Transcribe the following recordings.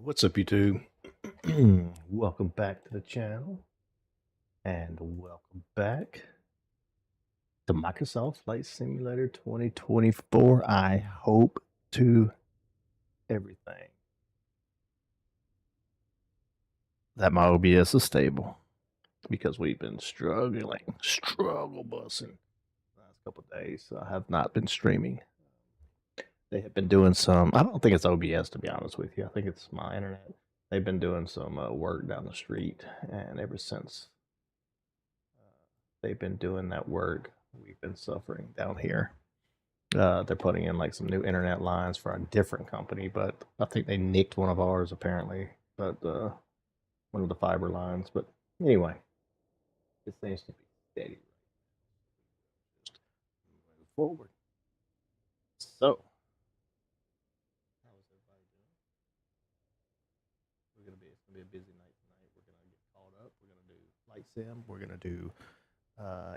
What's up, YouTube? Welcome back to the channel, and welcome back to Microsoft Flight Simulator 2024. I hope to everything that my OBS is stable because we've been struggle busing the last couple of days. So I have not been streaming. They have been doing some. I don't think it's OBS, to be honest with you. I think it's my internet. They've been doing some work down the street, and ever since they've been doing that work, we've been suffering down here. They're putting in like some new internet lines for a different company, but I think they nicked one of ours apparently, but one of the fiber lines. But anyway, it seems to be steady right now. Just move forward. So, how is everybody doing? It's gonna be a busy night tonight. We're gonna get caught up. We're gonna do Flight Sim. We're gonna do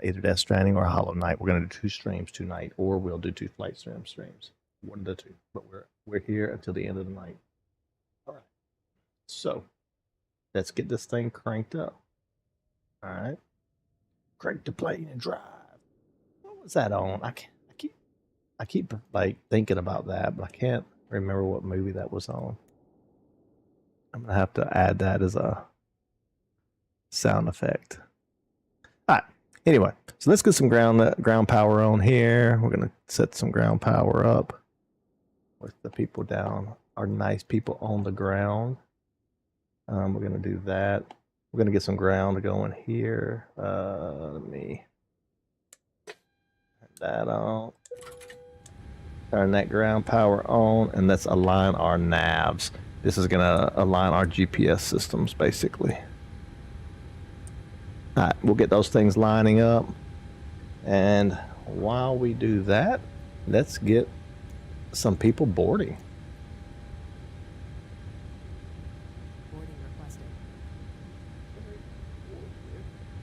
either Death Stranding or Hollow Knight. We're going to do 2 streams tonight, or we'll do 2 Flight Sim streams. One of the 2. But we're here until the end of the night. All right. So let's get this thing cranked up. All right. Crank the plane and drive. What was that on? I keep like thinking about that, but I can't remember what movie that was on. I'm gonna have to add that as a sound effect. All right. Anyway, so let's get some ground power on here. We're gonna set some ground power up with the people down, our nice people on the ground. We're gonna do that. We're gonna get some ground going here. Let me turn that on. Turn that ground power on, and let's align our navs. This is gonna align our GPS systems, basically. All right, we'll get those things lining up. And while we do that, let's get some people boarding. Boarding requested.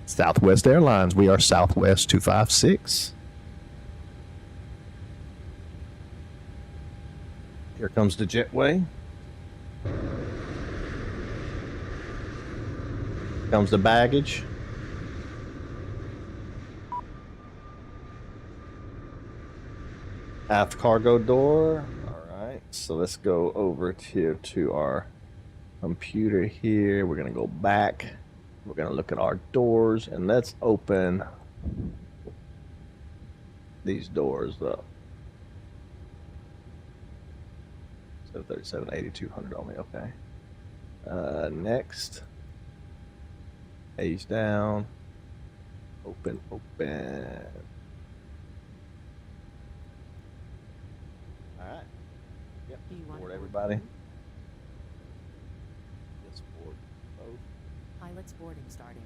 Southwest Airlines, we are Southwest 256. Here comes the jetway. Comes the baggage. Aft cargo door. All right, so let's go over to our computer here. We're gonna go back. We're gonna look at our doors, and let's open these doors up. 737, 8200 only. Okay. Next. A's down. Open. Alright. Yep. Board everybody. Yes, board both. Pilot's boarding starting.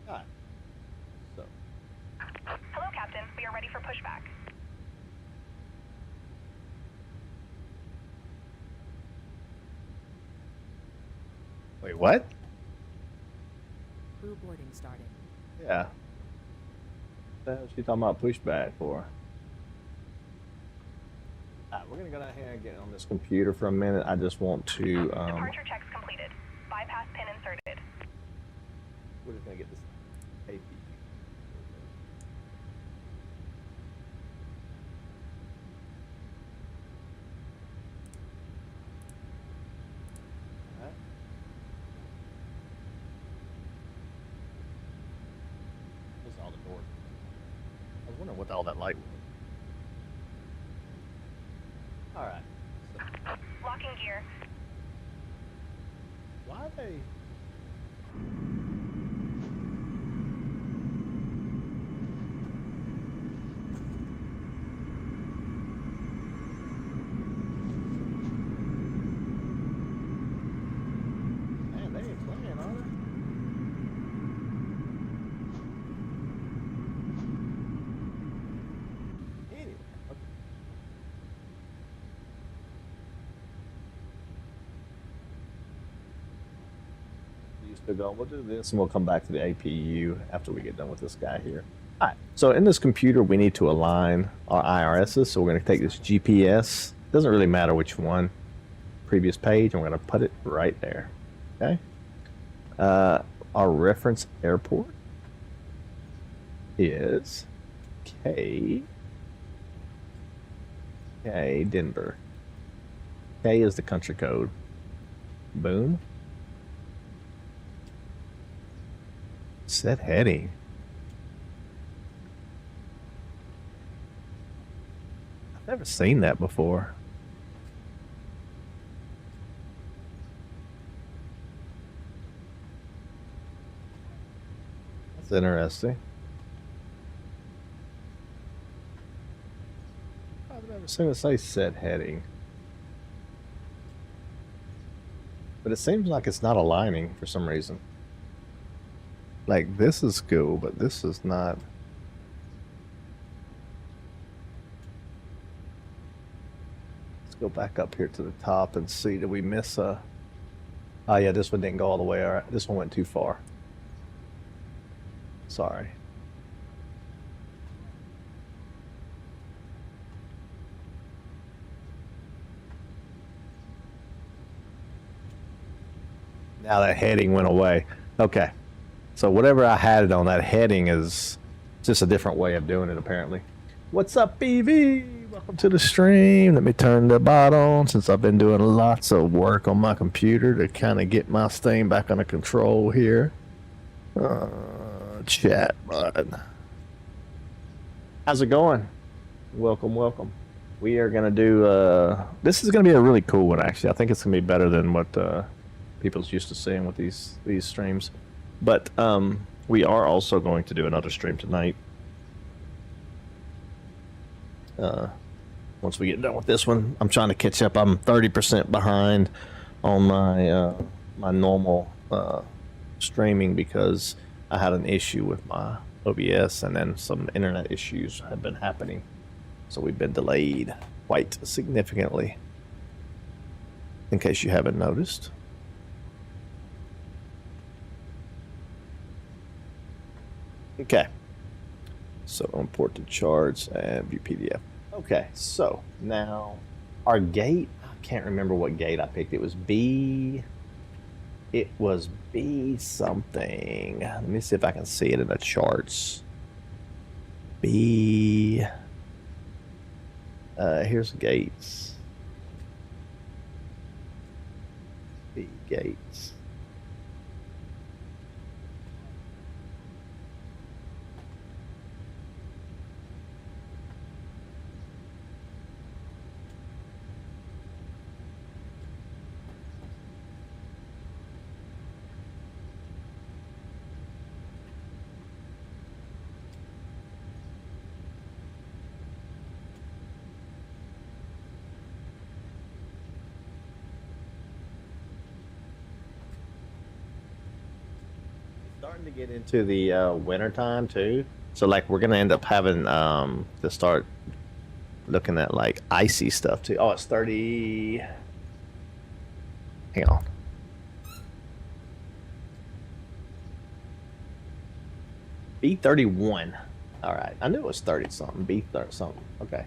Alright. So. Hello, Captain. We are ready for pushback. Wait, what? Crew boarding starting. Yeah. What the hell is she talking about pushback for? Alright, we're gonna go down here and get on this computer for a minute. I just want to Departure checks completed. Bypass pin inserted. we're just gonna get this AP. Alright. This is all the doors. I was wondering what all that light was. Alright. So Locking gear. why are they? Man, they ain't playing, are they? Anyway, okay. You still going? We'll do this, and we'll come back to the APU after we get done with this guy here. All right. So in this computer, we need to align our IRSs. So we're going to take this GPS. Doesn't really matter which one. Previous page, and we're going to put it right there. Okay. Our reference airport is Denver. K is the country code. Boom. Set heading. I've never seen that before. That's interesting. I've never seen it say set heading. But it seems like it's not aligning for some reason. Like, this is cool, but this is not. Let's go back up here to the top and see. Did we miss a... Oh, yeah, this one didn't go all the way. All right, this one went too far. Sorry. Now that heading went away. Okay. So whatever I had it on, that heading is just a different way of doing it, apparently. What's up, BV? Welcome to the stream. Let me turn the bot on since I've been doing lots of work on my computer to kind of get my thing back under control here. Chat button. How's it going? Welcome, welcome. We are going to do... this is going to be a really cool one, actually. I think it's going to be better than what people's used to seeing with these streams. But we are also going to do another stream tonight. Once we get done with this one, I'm trying to catch up. I'm 30% behind on my my normal streaming because I had an issue with my OBS, and then some internet issues have been happening. So we've been delayed quite significantly, in case you haven't noticed. Okay, so import the charts and view PDF. Okay, so now our gate, I can't remember what gate I picked. It was B something. Let me see if I can see it in the charts. B, here's gates. B gates. Starting to get into the winter time too, so like we're gonna end up having to start looking at like icy stuff too. Oh, it's 30. Hang on. B31. All right, I knew it was 30 something. B30 something. Okay,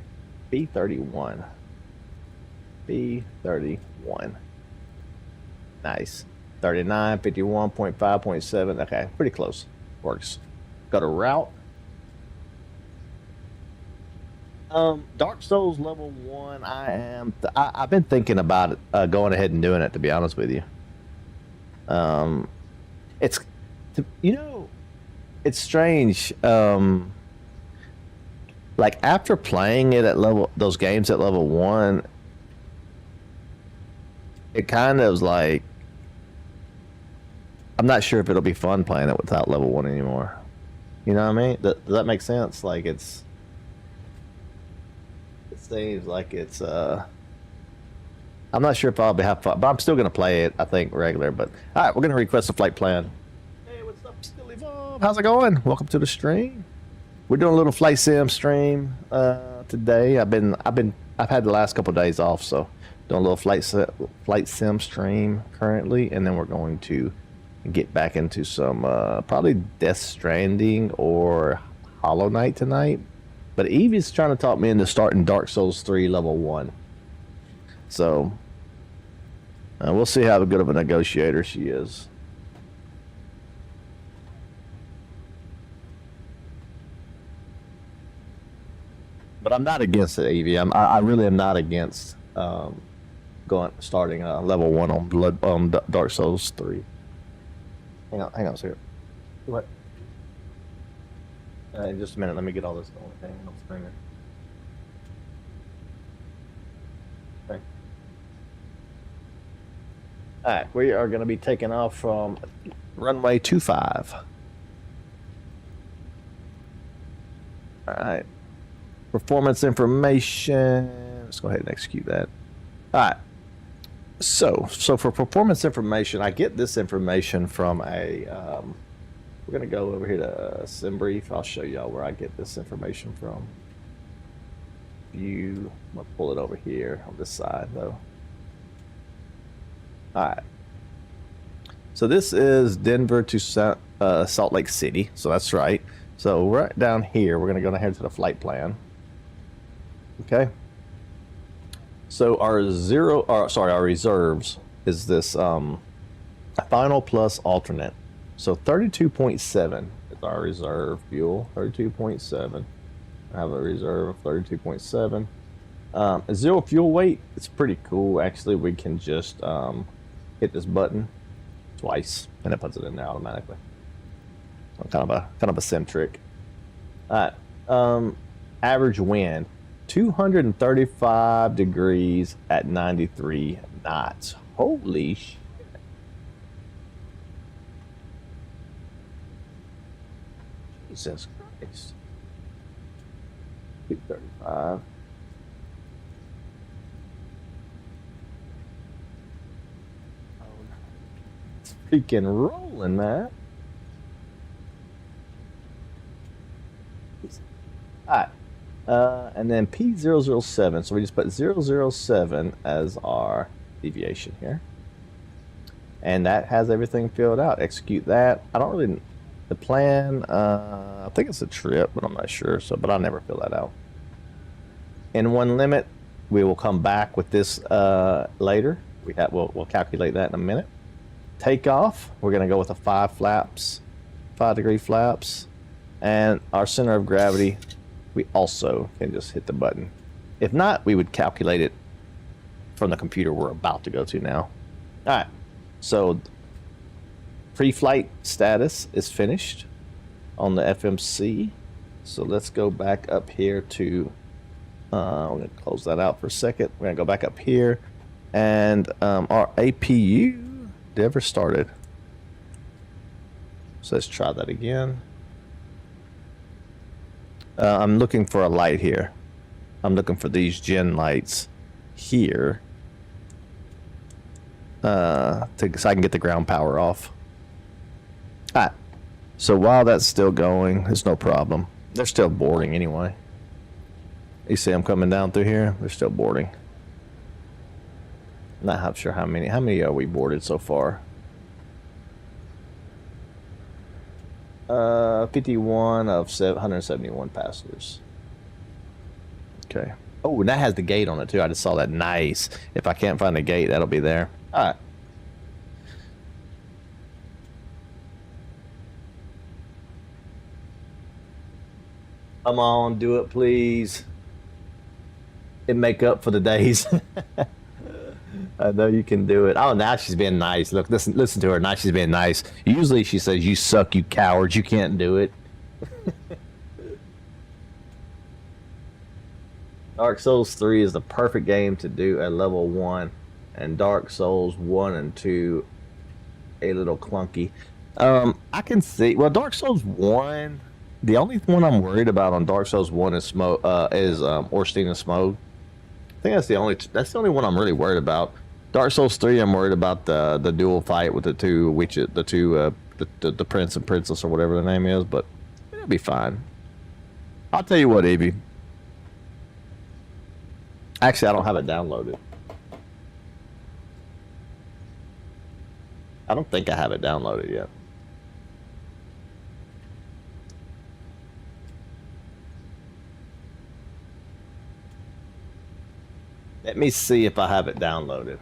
B31. B31. Nice. 39, 51.5.7. Okay, pretty close. Works. Got a route. Dark Souls level 1. I've been thinking about it, going ahead and doing it, to be honest with you. It's, it's strange. Like after playing it at those games at level 1, it kind of was like, I'm not sure if it'll be fun playing it without level 1 anymore. You know what I mean? Does that make sense? Like it seems like it's I'm not sure if I'll have fun, but I'm still gonna play it, I think, regular. But all right, we're gonna request a flight plan. Hey, what's up, Still Evolve? How's it going? Welcome to the stream. We're doing a little flight sim stream today. I've had the last couple of days off, so doing a little flight sim stream currently, and then we're going to get back into some probably Death Stranding or Hollow Knight tonight, but Evie's trying to talk me into starting Dark Souls 3 level 1. So we'll see how good of a negotiator she is. But I'm not against it, Evie. I really am not against starting level 1 on Dark Souls 3. Hang on a second. What? Just a minute. Let me get all this going. Hang on a second. Okay. All right, we are going to be taking off from runway 25. All right. Performance information. Let's go ahead and execute that. All right. So for performance information, I get this information from a. We're gonna go over here to SimBrief. I'll show y'all where I get this information from. View. I'm gonna pull it over here on this side though. All right. So this is Denver to Salt Lake City. So that's right. So right down here, we're gonna go down here to the flight plan. Okay. So our reserves is this final plus alternate. So 32.7 is our reserve fuel. 32.7. I have a reserve of 32.7. Zero fuel weight. It's pretty cool. Actually, we can just hit this button twice, and it puts it in there automatically. So kind of a sim trick. All right. Average wind. 235 degrees at 93 knots. Holy shit. Jesus Christ. 235. Oh, it's freaking rolling, man. All right. And then P007. So we just put 007 as our deviation here. And that has everything filled out. Execute that. I don't really... The plan, I think it's a trip, but I'm not sure. But I'll never fill that out. In one limit, we will come back with this later. We'll calculate that in a minute. Takeoff, we're going to go with a 5-degree flaps. And our center of gravity, we also can just hit the button. If not, we would calculate it from the computer we're about to go to now. All right, so pre-flight status is finished on the FMC. So let's go back up here to, I'm going to close that out for a second. We're going to go back up here, and our APU never started. So let's try that again. I'm looking for a light here. I'm looking for these gen lights here so I can get the ground power off. All right. So while that's still going, it's no problem. They're still boarding anyway. You see them coming down through here? They're still boarding. Not sure how many. How many are we boarded so far? 51 of 171 passengers. Okay. Oh, and that has the gate on it too. I just saw that. Nice. If I can't find the gate, that'll be there. All right. Come on, do it, please. It make up for the days. I know you can do it. Oh, now she's being nice. Look, listen to her. Now she's being nice. Usually she says, "You suck, you cowards. You can't do it." Dark Souls 3 is the perfect game to do at level 1, and Dark Souls 1 and 2 a little clunky. I can see. Well, Dark Souls 1. The only one I'm worried about on Dark Souls 1 is Orstein and Smough. I think that's the only one I'm really worried about. Dark Souls 3, I'm worried about the dual fight with the two witches, the prince and princess or whatever their name is, but it'll be fine. I'll tell you what, Evie. Actually, I don't have it downloaded. I don't think I have it downloaded yet. Let me see if I have it downloaded.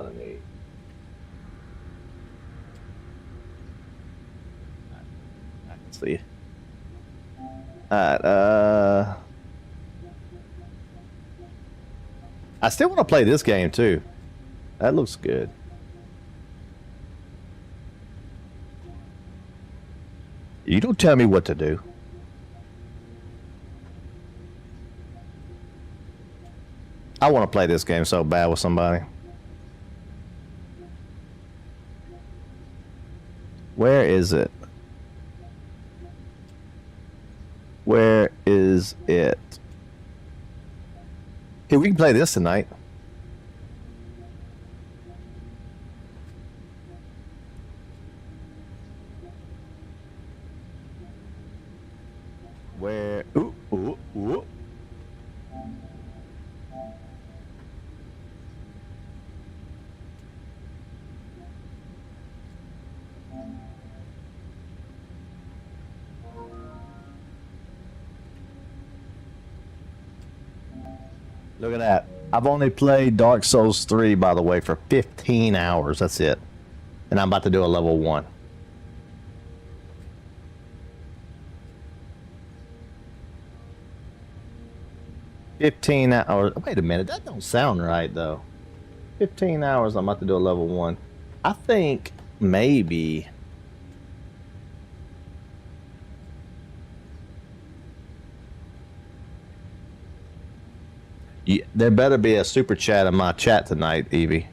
Let me. I can see. Alright, I still want to play this game too. That looks good. You don't tell me what to do. I want to play this game so bad with somebody. Where is it? Where is it? Hey, we can play this tonight. Where? Ooh, ooh, ooh. Look at that. I've only played Dark Souls 3, by the way, for 15 hours. That's it. And I'm about to do a level 1. $15 Wait a minute. That don't sound right, though. 15 hours, I'm about to do a level 1. I think maybe... Yeah, there better be a super chat in my chat tonight, Evie.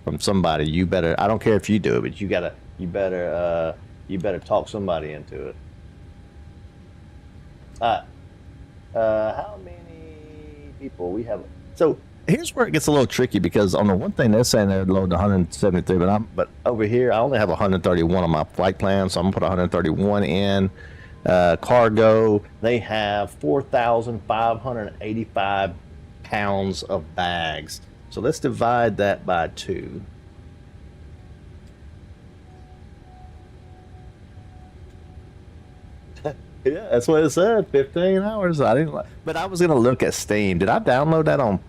From somebody. You better. I don't care if you do it, but you gotta. You better talk somebody into it. How many people we have? So here's where it gets a little tricky because on the one thing they're saying they're loading 173, but over here I only have 131 on my flight plan, so I'm gonna put 131 in. Cargo, they have 4,585 pounds of bags. So let's divide that by 2. Yeah, that's what it said. 15 hours. I didn't like, but I was gonna look at Steam. Did I download that on?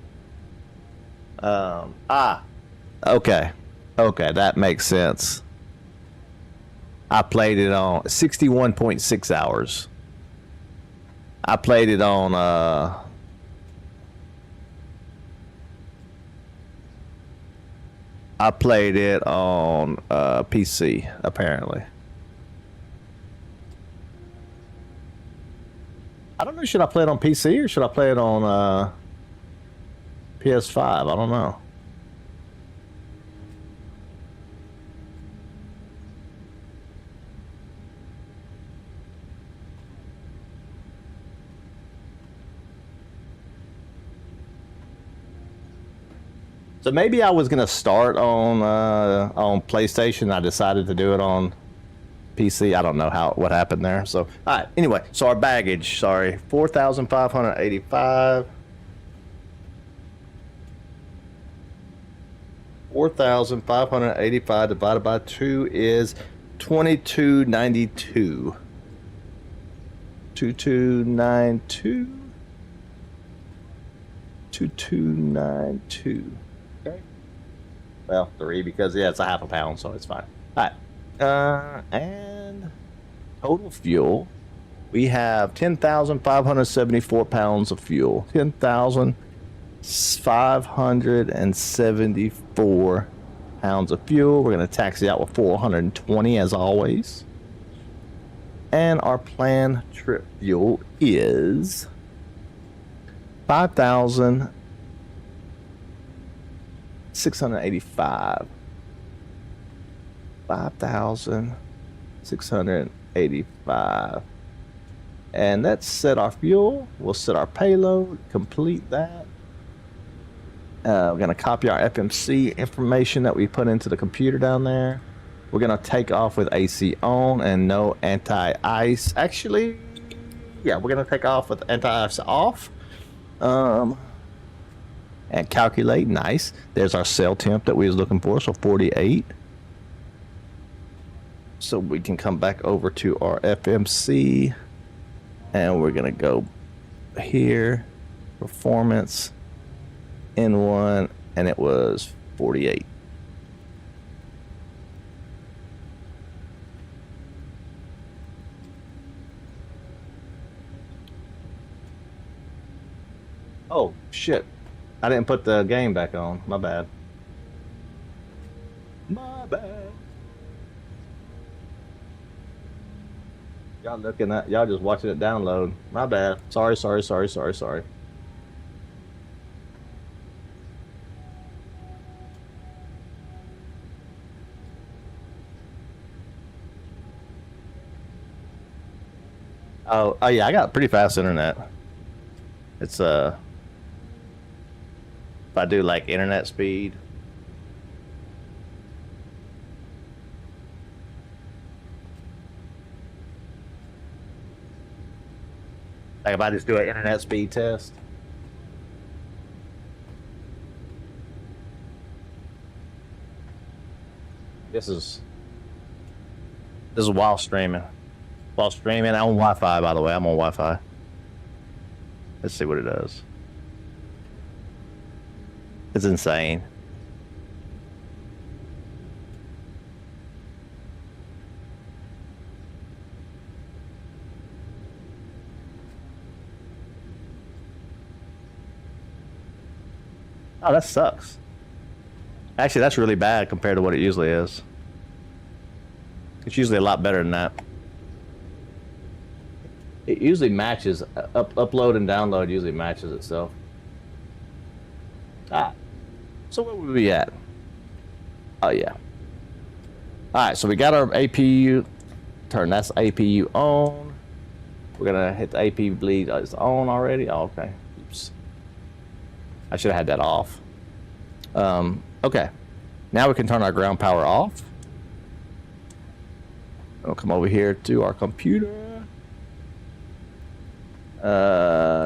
Okay, that makes sense. I played it on 61.6 hours. I played it on PC apparently. I don't know, should I play it on PC or should I play it on PS5? I don't know. So maybe I was gonna start on PlayStation. I decided to do it on PC. I don't know what happened there. So, all right. Anyway, so our baggage. Sorry, 4,585. 4,585 divided by 2 is 2292. 2292. 2292. Okay. Well, 3 because yeah, it's a half a pound, so it's fine. All right. And total fuel, we have 10,574 pounds of fuel. 10,574 pounds of fuel. We're going to taxi out with 420 as always. And our planned trip fuel is 5,685. 5,685. And let's set our fuel. We'll set our payload, complete that. We're going to copy our FMC information that we put into the computer down there. We're gonna take off with AC on and no anti-ice. Actually, yeah, we're gonna take off with anti-ice off. And calculate. Nice. There's our cell temp that we was looking for. So 48. So we can come back over to our FMC, and we're gonna go here, performance, N1, and it was 48. Oh, shit. I didn't put the game back on. My bad. My bad. Y'all looking at, y'all just watching it download. My bad. Sorry. Oh yeah, I got pretty fast internet. It's if I do like internet speed. Like if I just do an internet speed test. This is while streaming. While streaming on Wi-Fi, by the way. I'm on Wi-Fi. Let's see what it does. It's insane. Oh, that sucks. Actually, that's really bad compared to what it usually is. It's usually a lot better than that. It usually matches, upload and download usually matches itself. Ah, so where would we be at? Oh yeah. All right, so we got our APU. Turn that's APU on. We're gonna hit the APU bleed. Oh, it's on already. Oh, okay. Oops. I should have had that off. Okay. Now we can turn our ground power off. We'll come over here to our computer.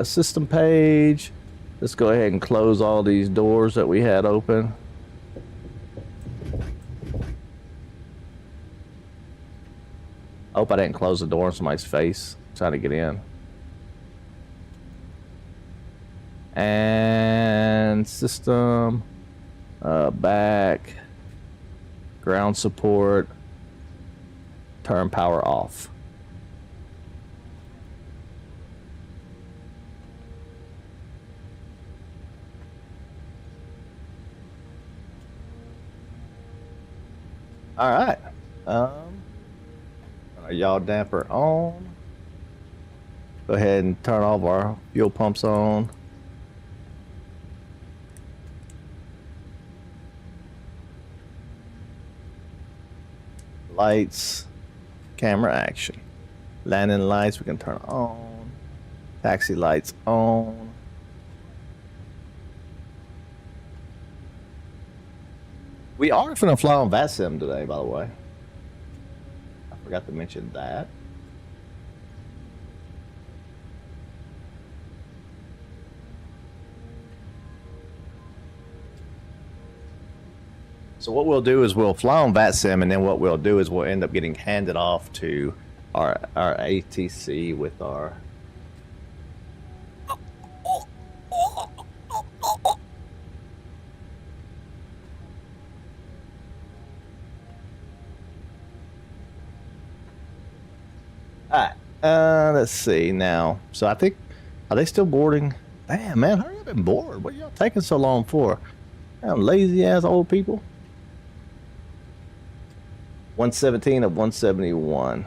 System page. Let's go ahead and close all these doors that we had open. I hope I didn't close the door in somebody's face trying to get in. And system, back, ground support, turn power off. All right. Our yaw damper on. Go ahead and turn all of our fuel pumps on. Lights, camera action. Landing lights we can turn on. Taxi lights on. We are going to fly on VATSIM today, by the way. I forgot to mention that. So what we'll do is we'll fly on VATSIM, and then what we'll do is we'll end up getting handed off to our ATC with our... Alright, let's see now. So I think, are they still boarding? Damn, man, hurry up and board. What are y'all taking so long for? Damn lazy ass old people. 117 of 171.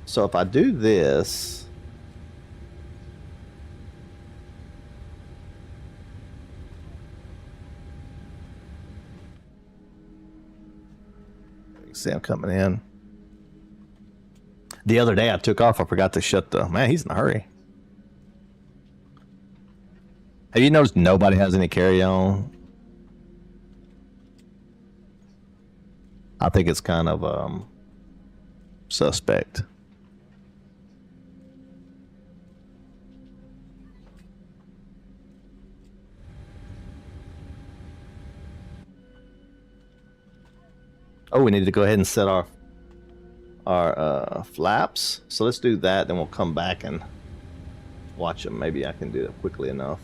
So if I do this, see I'm coming in. The other day I took off, I forgot to shut the, man, he's in a hurry. Have you noticed nobody has any carry-on? I think it's kind of suspect. Oh, we need to go ahead and set our flaps. So let's do that, then we'll come back and watch them. Maybe I can do it quickly enough.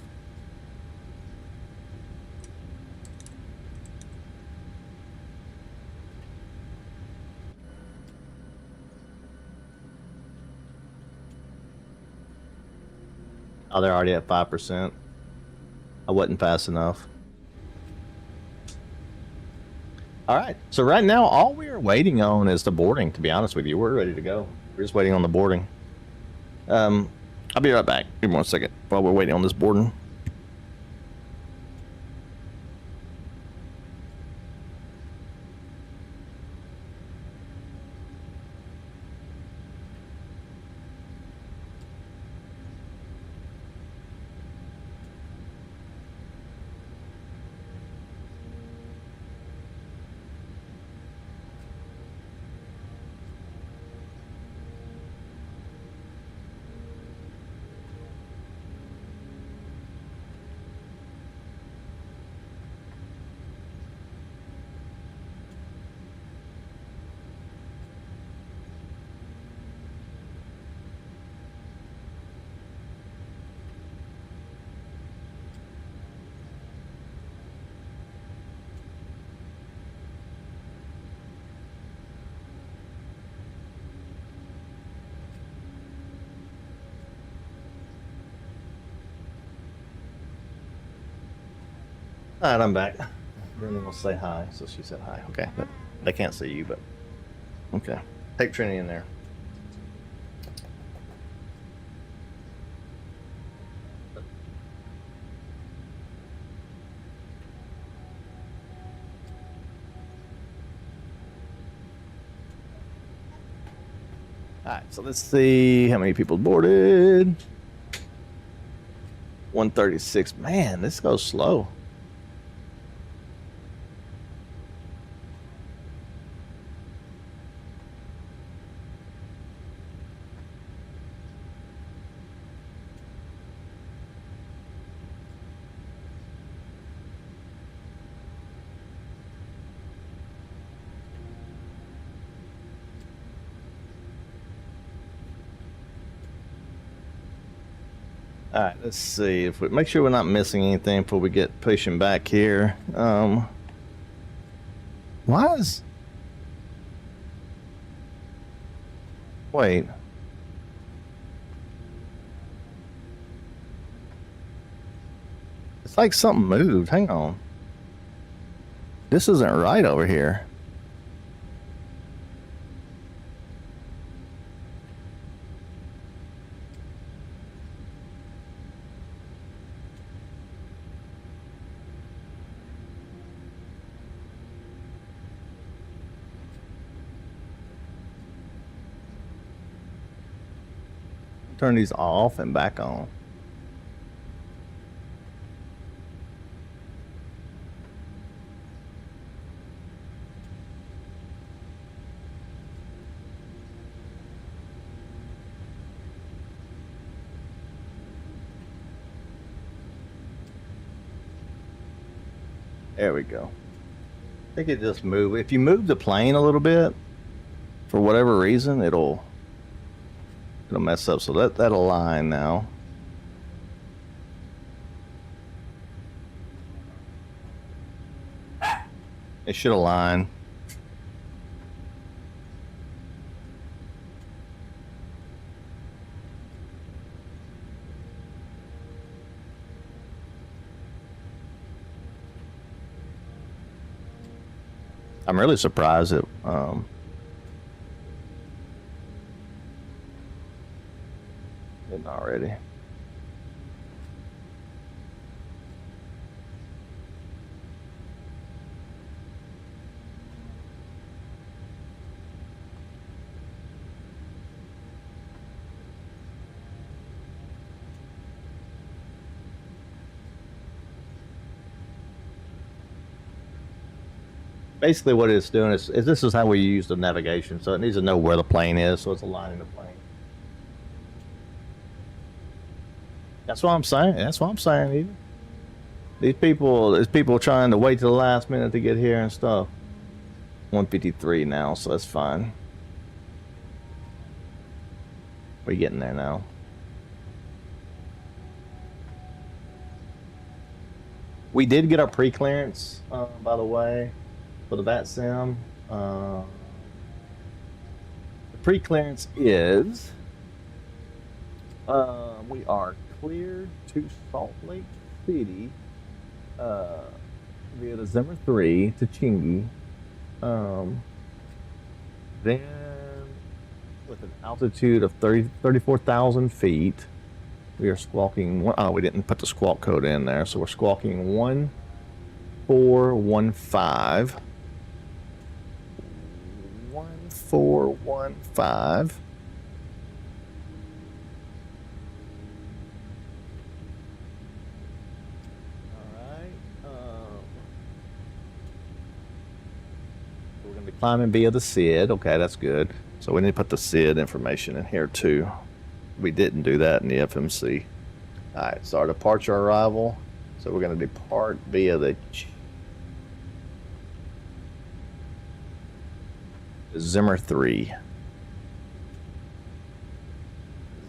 Oh, they're already at 5%. I wasn't fast enough. All right. So right now, all we are waiting on is the boarding, to be honest with you. We're ready to go. We're just waiting on the boarding. I'll be right back. Give me 1 second while we're waiting on this boarding. All right, I'm back. Brittany will say hi, so she said hi. Okay, but they can't see you, but okay. Take Trinity in there. All right, so let's see how many people boarded. 136. Man, this goes slow. All right, let's see if we make sure we're not missing anything before we get pushing back here. Why is? Wait. It's like something moved. Hang on. This isn't right over here. Turn these off and back on. There we go. I think it just moved. If you move the plane a little bit, for whatever reason, it'll mess up. So that'll align now. It should align. I'm really surprised it didn't already. basically what it's doing is this is how we use the navigation. So it needs to know where the plane is, so it's aligning the plane. That's what I'm saying. That's what I'm saying. Even there's people trying to wait till the last minute to get here and stuff. 153 now, so that's fine. We're getting there now. We did get our pre-clearance, by the way, for the VATSIM. The pre-clearance is we are cleared to Salt Lake City via the Zimmer 3 to Chingy. Then with an altitude of 34,000 feet, we are squawking one. Oh, we didn't put the squawk code in there, so we're squawking 1415. 1415. We're going to be climbing via the SID. Okay, that's good. So we need to put the SID information in here too. We didn't do that in the FMC. All right, so our departure arrival. So we're going to depart via the Zimmer 3.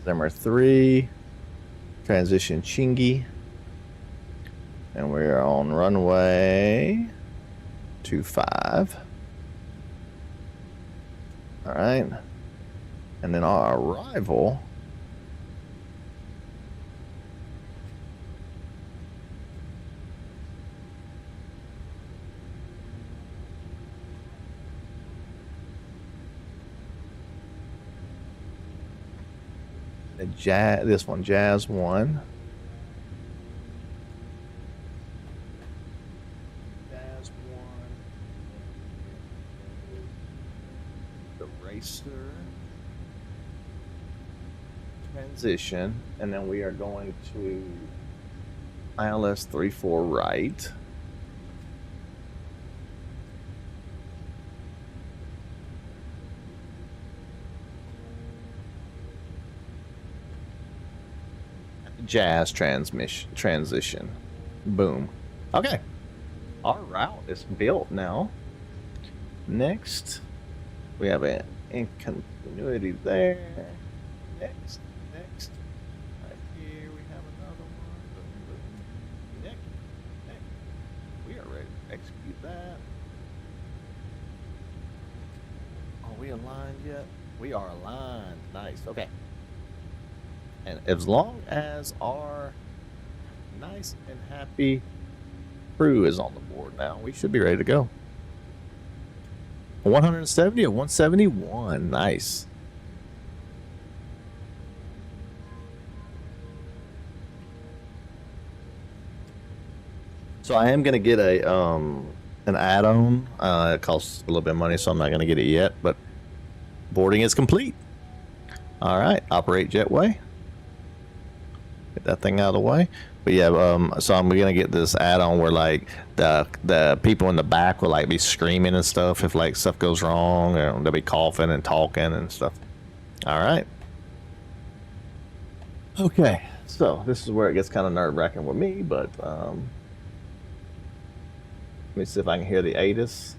Zimmer 3. Transition Chingy. And we're on runway 25. All right. And then our arrival. This one, Jazz 1. Jazz 1. The Racer. Transition. And then we are going to ILS 34 right. Jazz transition. Boom. Okay. Our route is built now. Next, we have an incontinuity there. Next. Right here, we have another one. Boom, boom. Next. We are ready to execute that. Are we aligned yet? We are aligned. Nice. Okay. And as long as our nice and happy crew is on the board now, we should be ready to go. 170 or 171. Nice. So I am gonna get a an add-on. It costs a little bit of money, so I'm not gonna get it yet. But boarding is complete. All right, operate jetway. Get that thing out of the way. But yeah, so I'm gonna get this add-on where like the people in the back will like be screaming and stuff if like stuff goes wrong, or they'll be coughing and talking and stuff. All right. Okay, so this is where it gets kind of nerve-wracking with me, but let me see if I can hear the ATIS.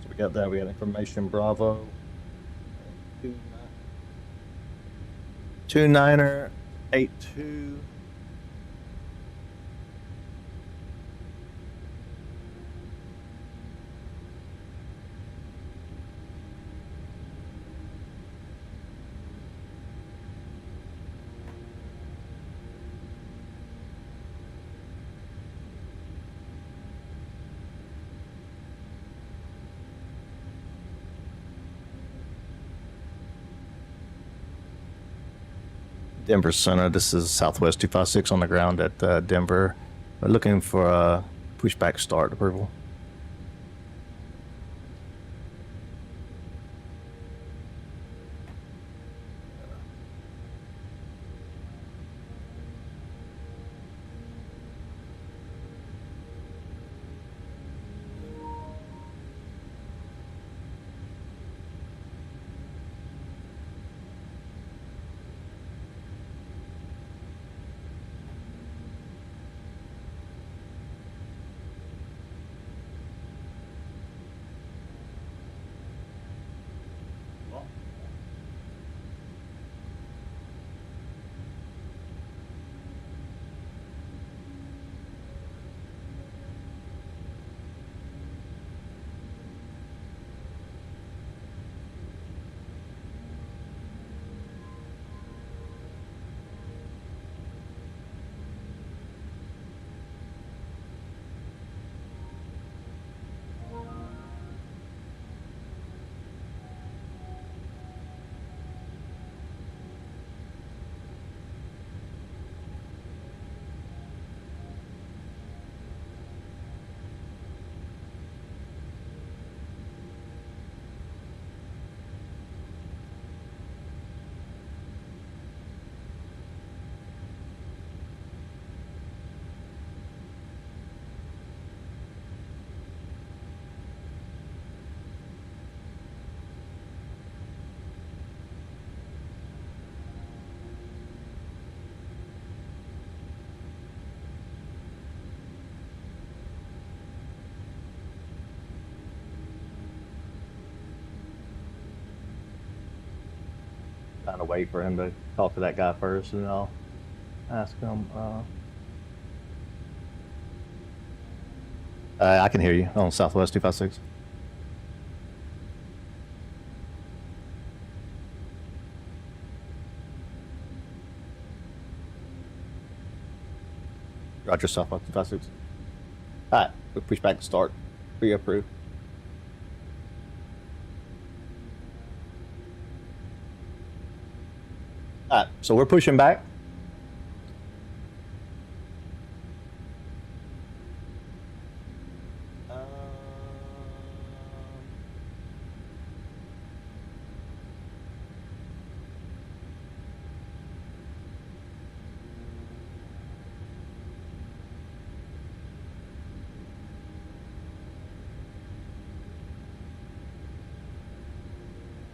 We got that. We got information Bravo. 29er 82. Denver Center. This is Southwest 256 on the ground at Denver. We're looking for a pushback start approval. Trying to wait for him to talk to that guy first, and I'll ask him. I can hear you on Southwest 256. Roger, Southwest 256. All right, we'll push back to start. Pre-approved. All right, so we're pushing back.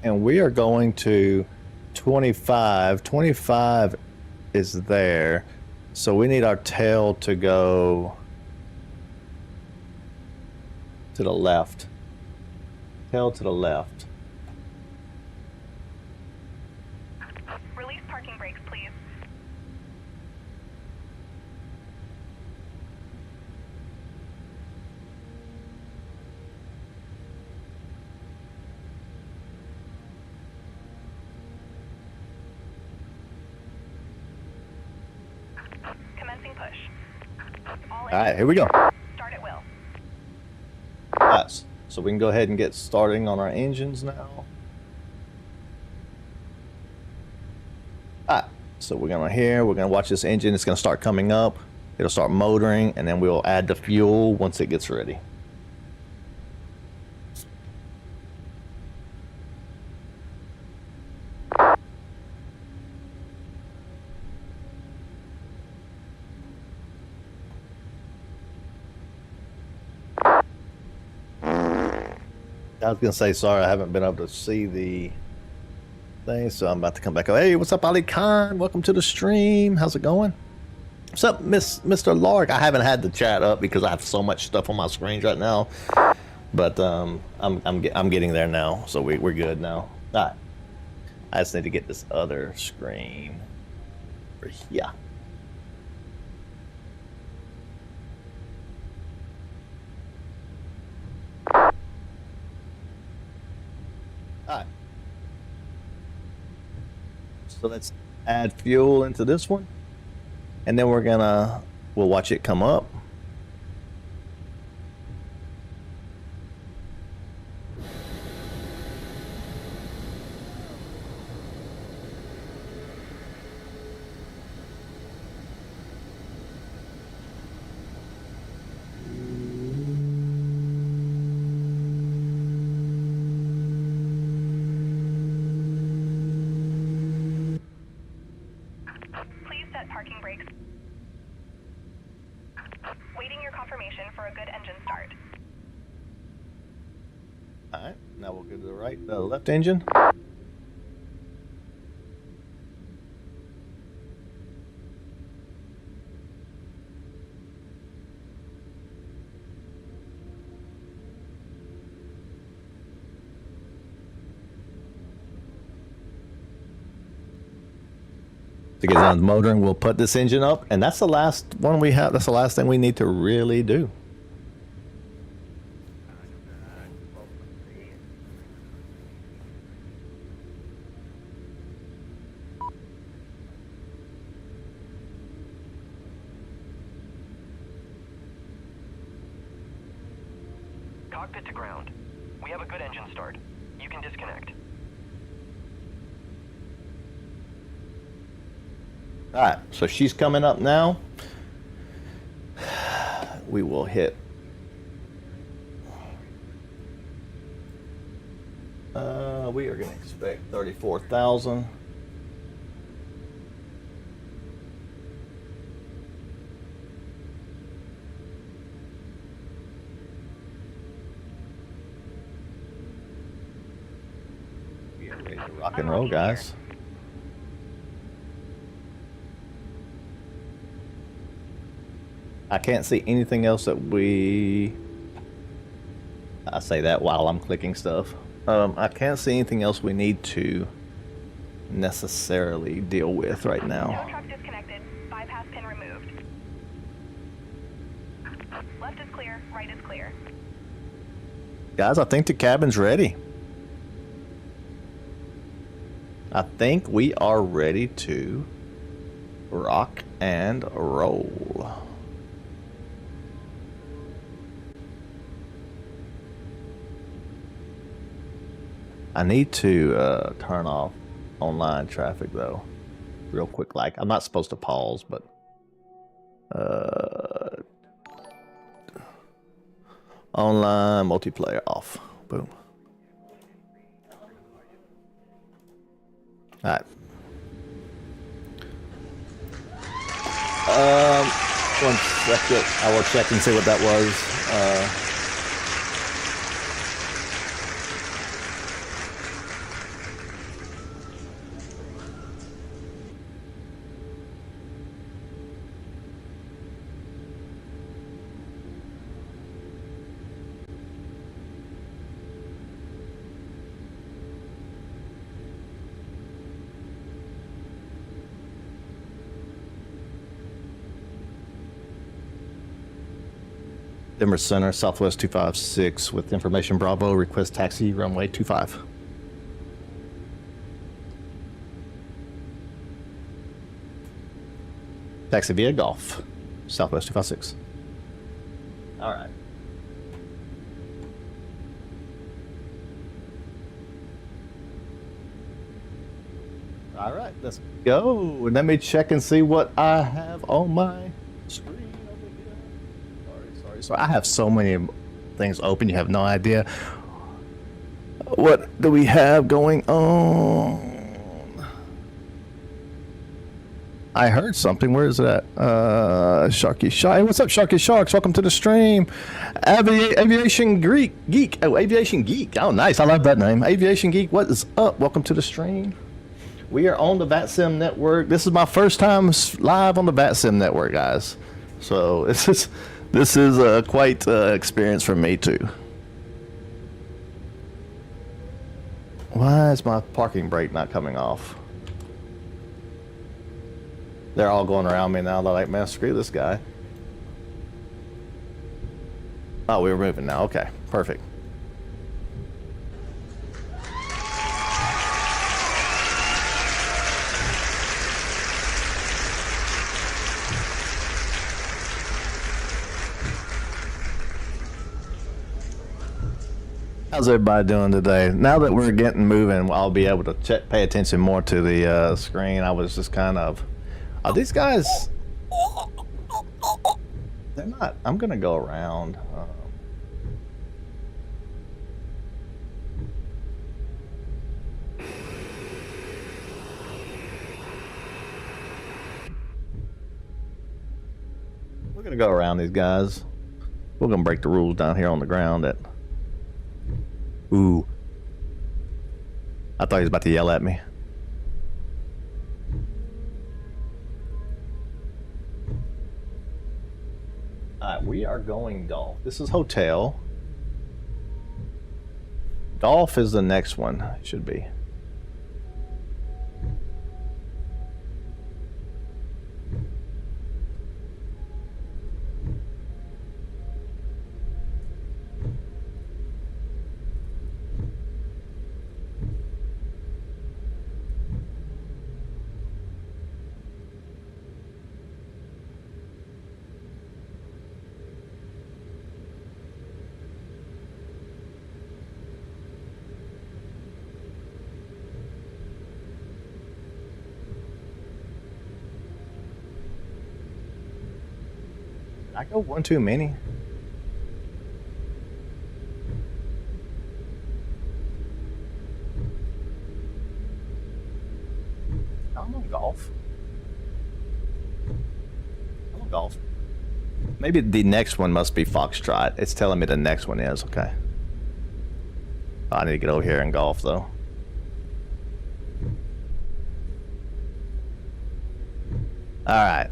And we are going to 25. 25 is there. So we need our tail to go to the left. Tail to the left. Release parking brakes, please. Commencing push. All right, here we go. Start at will. Right, so we can go ahead and get starting on our engines now. Alright, so we're gonna watch this engine. It's gonna start coming up. It'll start motoring, and then we'll add the fuel once it gets ready. I was gonna say sorry, I haven't been able to see the thing, so I'm about to come back. Hey, what's up, Ali Khan? Welcome to the stream. How's it going? What's up, Mr. Lark? I haven't had the chat up because I have so much stuff on my screen right now, but I'm getting there now, so we're good now. All right. I just need to get this other screen over here. Alright. So let's add fuel into this one. And then we'll watch it come up. Please set parking brakes. Waiting your confirmation for a good engine start. Alright, now we'll go to the left engine. To get on the motor, and we'll put this engine up, and that's the last one we have. That's the last thing we need to really do. Cockpit to ground. We have a good engine start. You can disconnect. Alright, so she's coming up now. We will hit. We are going to expect 34,000. We are ready to rock and roll, guys. I can't see anything else that I say that while I'm clicking stuff. I can't see anything else we need to necessarily deal with right Tow now. truck disconnected. Bypass pin removed. Left is clear. Right is clear. Guys, I think the cabin's ready. I think we are ready to rock and roll. I need to turn off online traffic though, real quick. Like, I'm not supposed to pause, but online multiplayer off. Boom. All right. One second. I will check and see what that was. Denver Center, Southwest 256 with information Bravo, request taxi runway 25. Taxi via Golf, Southwest 256. All right. All right, let's go. Let me check and see what I have on my screen. So I have so many things open, you have no idea. What do we have going on? I heard something. Where is it at? Sharky Shark. Hey, what's up, Sharky Sharks? Welcome to the stream. Aviation Geek. Oh, Aviation Geek. Oh, nice. I love that name. Aviation Geek. What is up? Welcome to the stream. We are on the VATSIM network. This is my first time live on the VATSIM network, guys. So this is quite experience for me too. Why is my parking brake not coming off? They're all going around me now. They're like, man, screw this guy. Oh, we were moving now. Okay, perfect. How's everybody doing today? Now that we're getting moving, I'll be able to pay attention more to the screen. I was just kind of, are these guys? They're not. I'm gonna go around. We're gonna go around these guys. We're gonna break the rules down here on the ground. Ooh. I thought he was about to yell at me. Alright, we are going golf. This is hotel. Golf is the next one. It should be. I go one too many. I'm on golf. I'm on golf. Maybe the next one must be Foxtrot. It's telling me the next one is, okay. I need to get over here and golf though. Alright.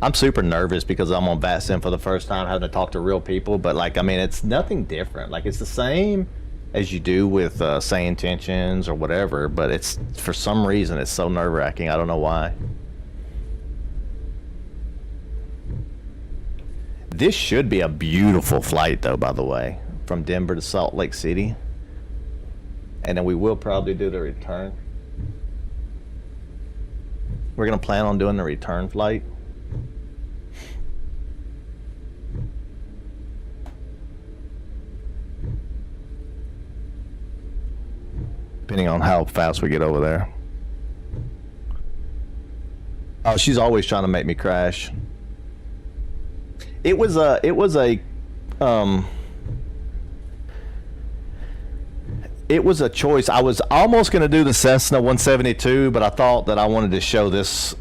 I'm super nervous because I'm on VATSIM for the first time, having to talk to real people. But like, I mean, it's nothing different. Like, it's the same as you do with SayIntentions or whatever. But it's, for some reason, it's so nerve-wracking. I don't know why. This should be a beautiful flight, though. By the way, from Denver to Salt Lake City, and then we will probably do the return. We're gonna plan on doing the return flight. Depending on how fast we get over there. Oh, she's always trying to make me crash. It was a choice. I was almost going to do the Cessna 172, but I thought that I wanted to show this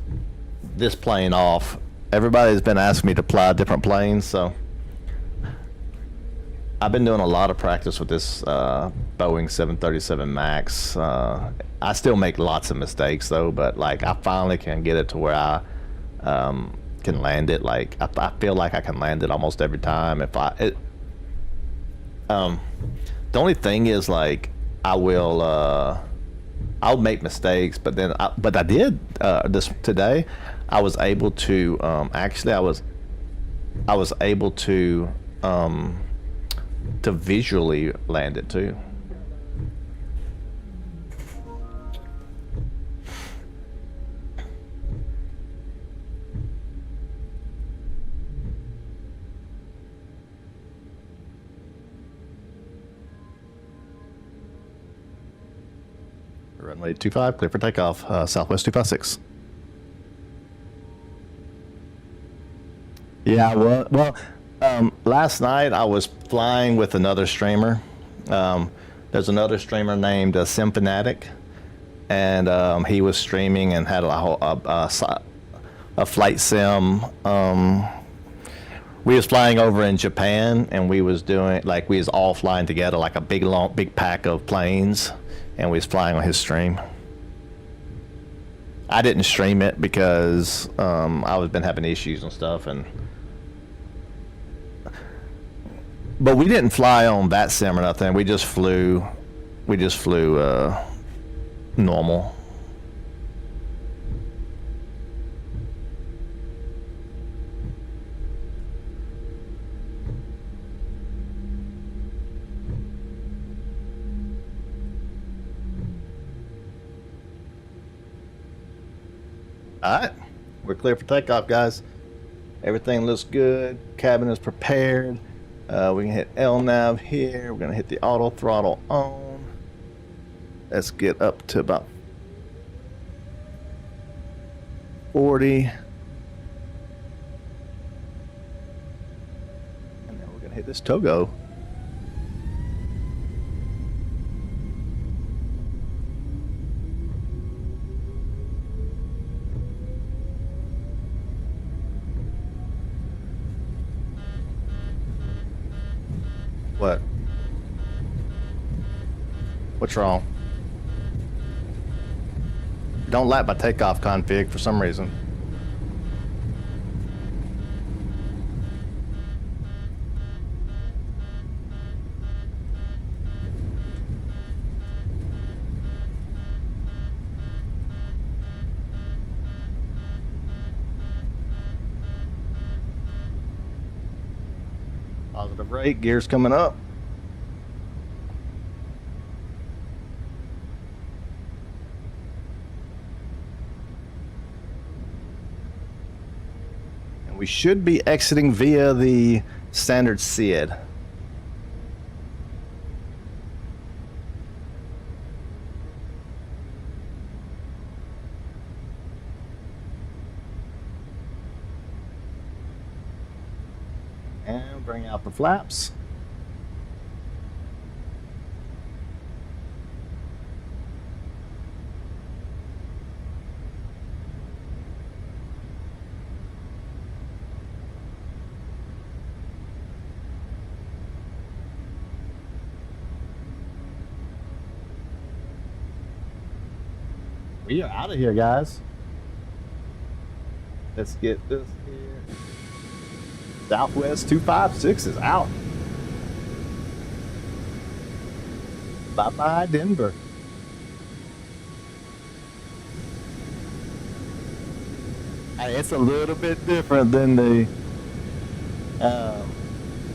plane off. Everybody's been asking me to fly different planes, so I've been doing a lot of practice with this Boeing 737 MAX. I still make lots of mistakes though, but like I finally can get it to where I can land it. Like I feel like I can land it almost every time. The only thing is like I'll make mistakes, but then I did this today. I was able to actually I was able to visually land it too. Runway 25, clear for takeoff. Southwest 256. Yeah, well, last night I was flying with another streamer. There's another streamer named Symphonic, and he was streaming and had a flight sim. We was flying over in Japan, and we was all flying together like a big pack of planes, and we was flying on his stream. I didn't stream it because I was been having issues and stuff, and But we didn't fly on VATSIM or nothing. We just flew. Normal. All right, we're clear for takeoff, guys. Everything looks good. Cabin is prepared. We can hit LNAV here. We're gonna hit the auto throttle on. Let's get up to about 40. And then we're gonna hit this Togo. What? What's wrong? Don't like my takeoff config for some reason. Positive rate, gears coming up. And we should be exiting via the standard SID. And bring out the flaps. We are out of here, guys. Let's get this here. Southwest 256 is out. Bye-bye, Denver. Hey, it's a little bit different than the...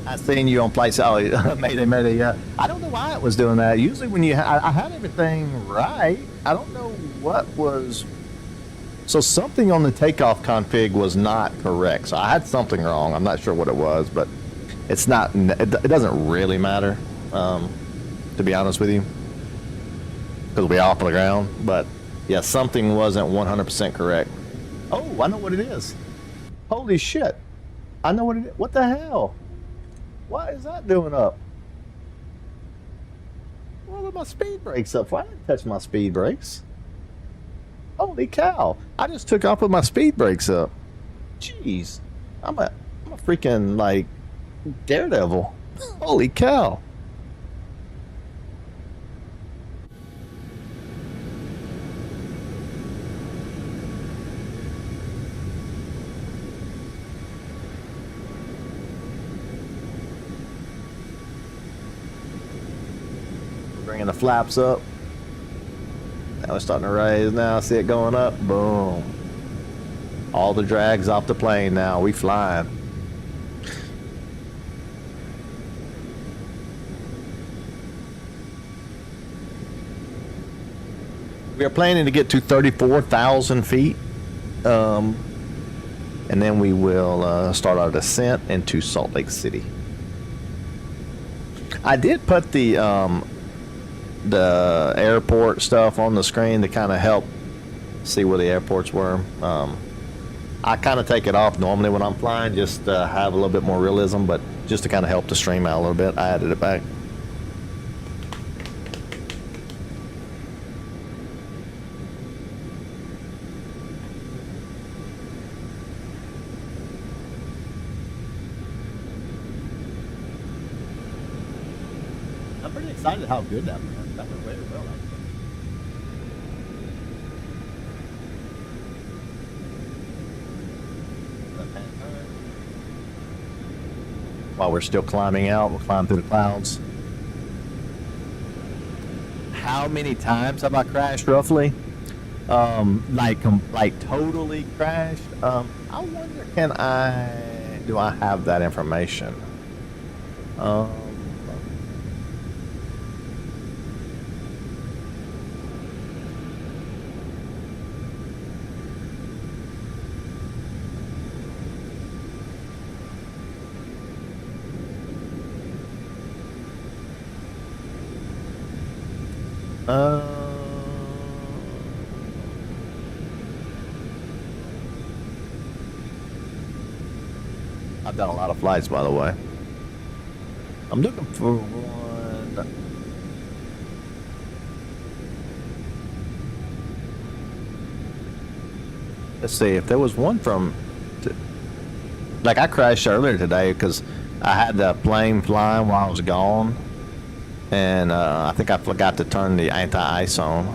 I seen you on flights. Oh, Mayday, yeah. I don't know why it was doing that. Usually when you... I had everything right. I don't know what was... So something on the takeoff config was not correct. So I had something wrong. I'm not sure what it was, but it's not... It doesn't really matter, to be honest with you, because we're off on the ground. But yeah, something wasn't 100% correct. Oh, I know what it is. Holy shit. I know what it is. What the hell? Why is that doing up? Well, my speed brakes up. Why didn't I touch my speed brakes? Holy cow. I just took off with my speed brakes up. Jeez. I'm a freaking, like, daredevil. Holy cow. Bringing the flaps up. Now it's starting to raise now. See it going up. Boom. All the drag's off the plane now. We flying. We are planning to get to 34,000 feet. And then we will start our descent into Salt Lake City. I did put the airport stuff on the screen to kind of help see where the airports were. I kind of take it off normally when I'm flying, just to have a little bit more realism, but just to kind of help the stream out a little bit, I added it back. I'm pretty excited how good that went. That went very well, actually. while we're still climbing out. We'll climb through the clouds. How many times have I crashed roughly? Like totally crashed? I wonder, do I have that information? I've done a lot of flights, by the way. I'm looking for one. Let's see if there was one from. Like I crashed earlier today because I had the plane flying while I was gone, and I think I forgot to turn the anti-ice on,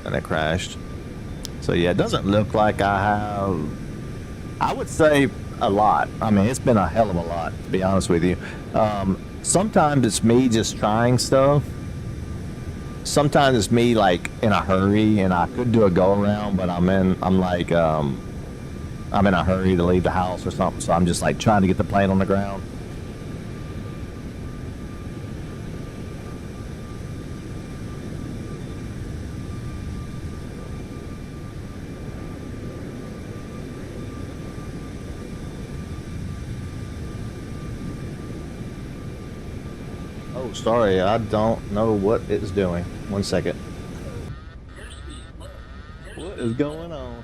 and it crashed. So yeah, it doesn't look like I have. I would say a lot. I mean, it's been a hell of a lot, to be honest with you. Sometimes it's me just trying stuff. Sometimes it's me like in a hurry, and I could do a go around, but I'm in a hurry to leave the house or something. So I'm just like trying to get the plane on the ground. Oh, sorry, I don't know what it's doing. 1 second. What is going on?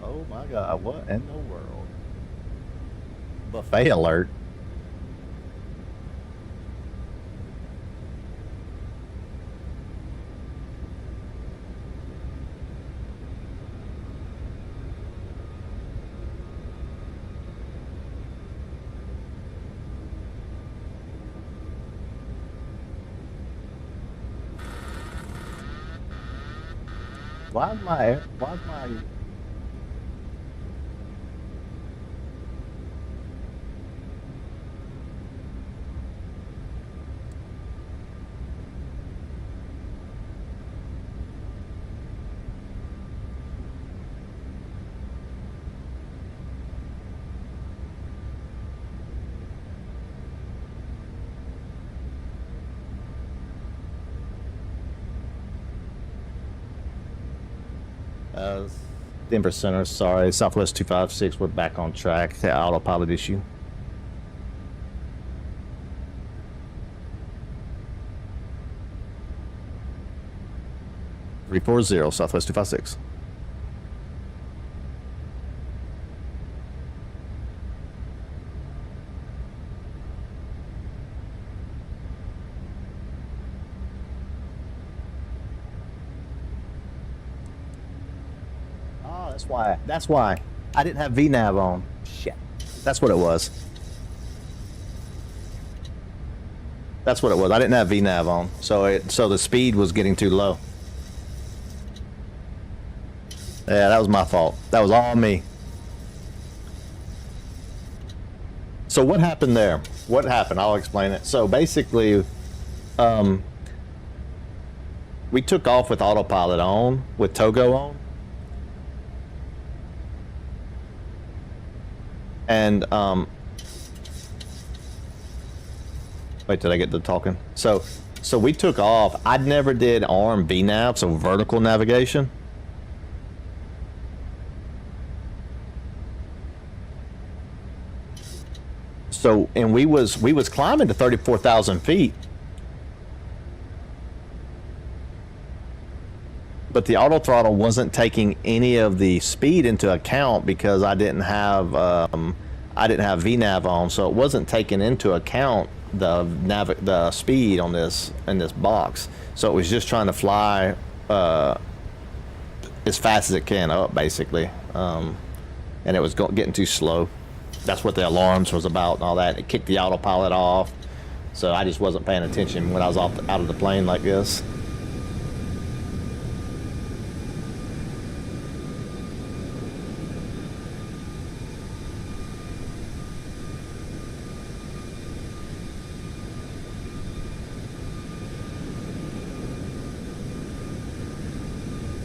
Oh my God, what in the world? Buffet alert. Why's my Denver Center, sorry, Southwest 256, we're back on track. The autopilot issue. (340) Southwest 256. That's why I didn't have VNav on. Shit. That's what it was. That's what it was. I didn't have VNav on, so the speed was getting too low. Yeah, that was my fault. That was all me. So what happened there? What happened? I'll explain it. So basically, we took off with autopilot on, with Togo on. And wait till I get to talking. So we took off. I never did ARM VNav, so vertical navigation. So and we was climbing to 34,000 feet, but the auto throttle wasn't taking any of the speed into account because I didn't have VNav on, so it wasn't taking into account the speed on this in this box. So it was just trying to fly as fast as it can up, basically, and it was getting too slow. That's what the alarms was about and all that. It kicked the autopilot off. So I just wasn't paying attention when I was out of the plane like this.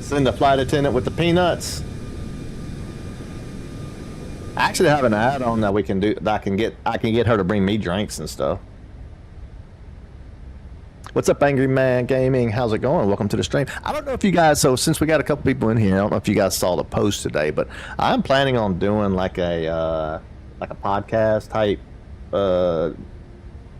Send the flight attendant with the peanuts. I actually have an add-on that we can do. That I can get her to bring me drinks and stuff. What's up, Angry Man Gaming? How's it going? Welcome to the stream. I don't know if you guys. So since we got a couple people in here, I don't know if you guys saw the post today, but I'm planning on doing like a podcast type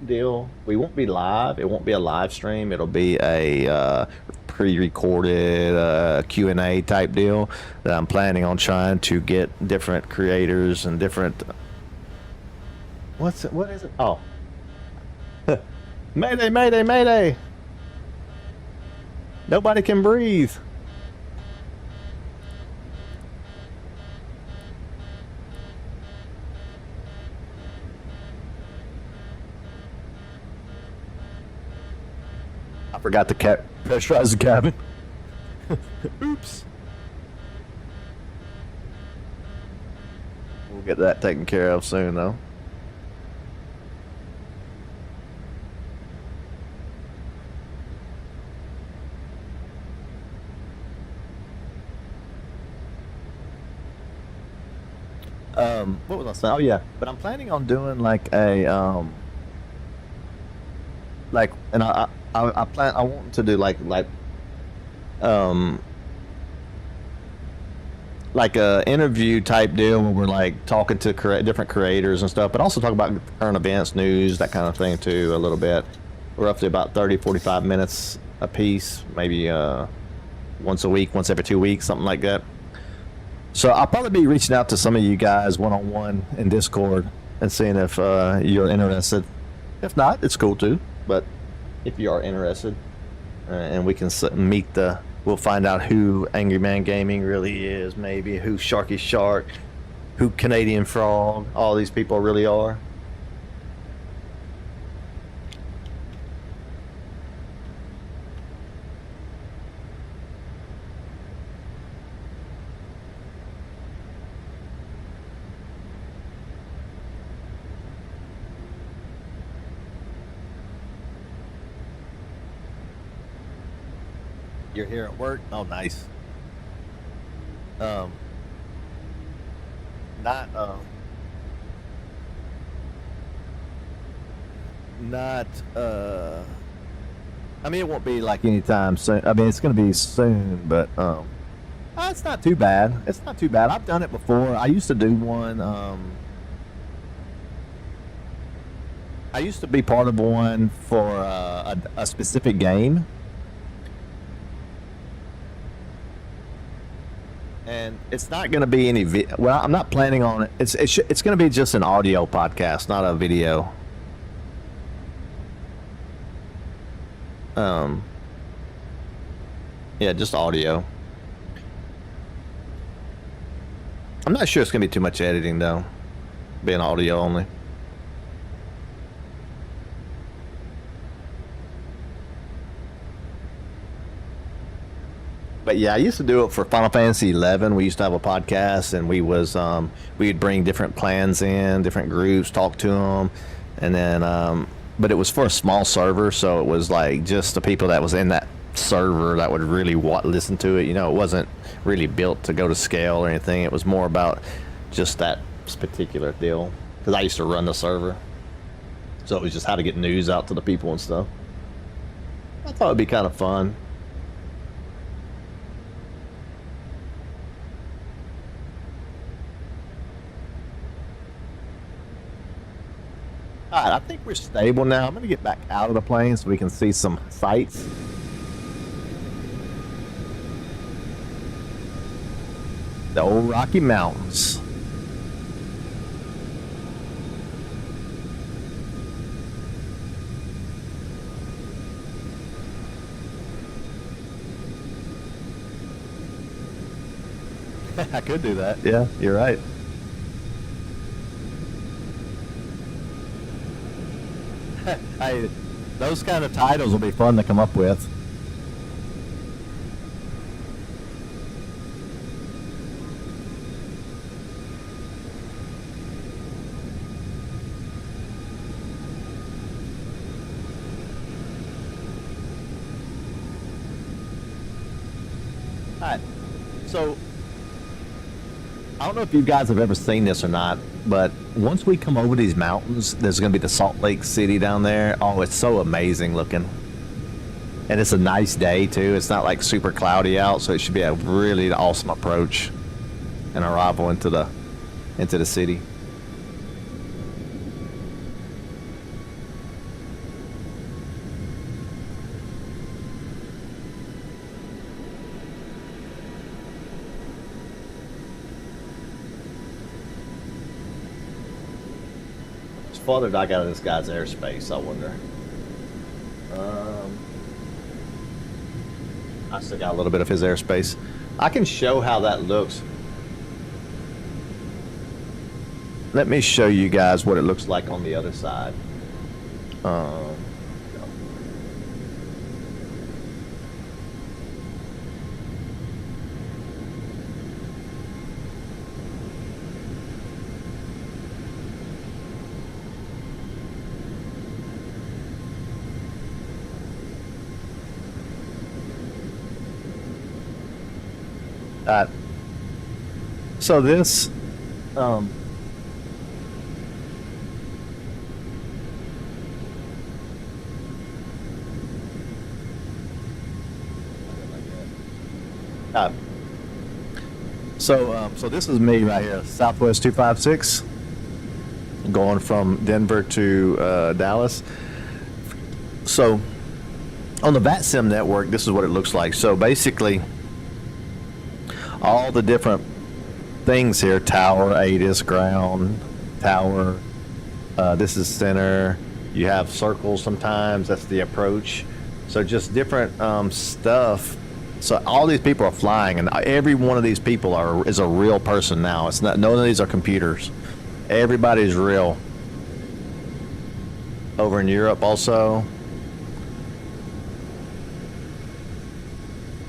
deal. We won't be live. It won't be a live stream. It'll be a pre-recorded Q&A type deal that I'm planning on trying to get different creators and different. What is it? Oh. Mayday, mayday, mayday. Nobody can breathe. I forgot to pressurize the cabin. Oops. We'll get that taken care of soon, though. What was I saying? Oh yeah, but I'm planning on doing like a and I want to do like a interview type deal where we're like talking to different creators and stuff, but also talk about current events, news, that kind of thing too, a little bit. Roughly about 30-45 minutes a piece, maybe once a week, once every 2 weeks, something like that. So I'll probably be reaching out to some of you guys one-on-one in Discord and seeing if you're interested. If not, it's cool too. But if you are interested, and we can we'll find out who Angry Man Gaming really is, maybe who Sharky Shark, who Canadian Frog, all these people really are. You're here at work? Oh, nice. Not I mean, it won't be like anytime soon. I mean, it's gonna be soon, but it's not too bad. It's not too bad. I've done it before. I used to do one. I used to be part of one for a specific game. And it's not going to be any well, I'm not planning on it. It's going to be just an audio podcast, not a video. Yeah, just audio. I'm not sure it's going to be too much editing though, being audio only. But yeah, I used to do it for Final Fantasy 11. We used to have a podcast, and we'd bring different plans in, different groups, talk to them, and then but it was for a small server, so it was like just the people that was in that server that would really listen to it. You know, it wasn't really built to go to scale or anything. It was more about just that particular deal, because I used to run the server, so it was just how to get news out to the people and stuff. I thought it'd be kind of fun. All right, I think we're stable now. I'm going to get back out of the plane so we can see some sights. The old Rocky Mountains. I could do that. Yeah, you're right. Hey, those kind of titles will be fun to come up with. All right, so I don't know if you guys have ever seen this or not, but once we come over these mountains, there's going to be the Salt Lake City down there. Oh, it's so amazing looking. And it's a nice day, too. It's not like super cloudy out, so it should be a really awesome approach and arrival into the city. Farther did I got in this guy's airspace, I wonder. I still got a little bit of his airspace. I can show how that looks. Let me show you guys what it looks like on the other side. So this, so this is me right here, Southwest 256, going from Denver to Dallas. So on the VATSIM network, this is what it looks like. So basically, all the different things here: tower, ATIS, ground, tower. This is center. You have circles sometimes. That's the approach. So just different stuff. So all these people are flying, and every one of these people is a real person now. It's not. None of these are computers. Everybody's real. Over in Europe also.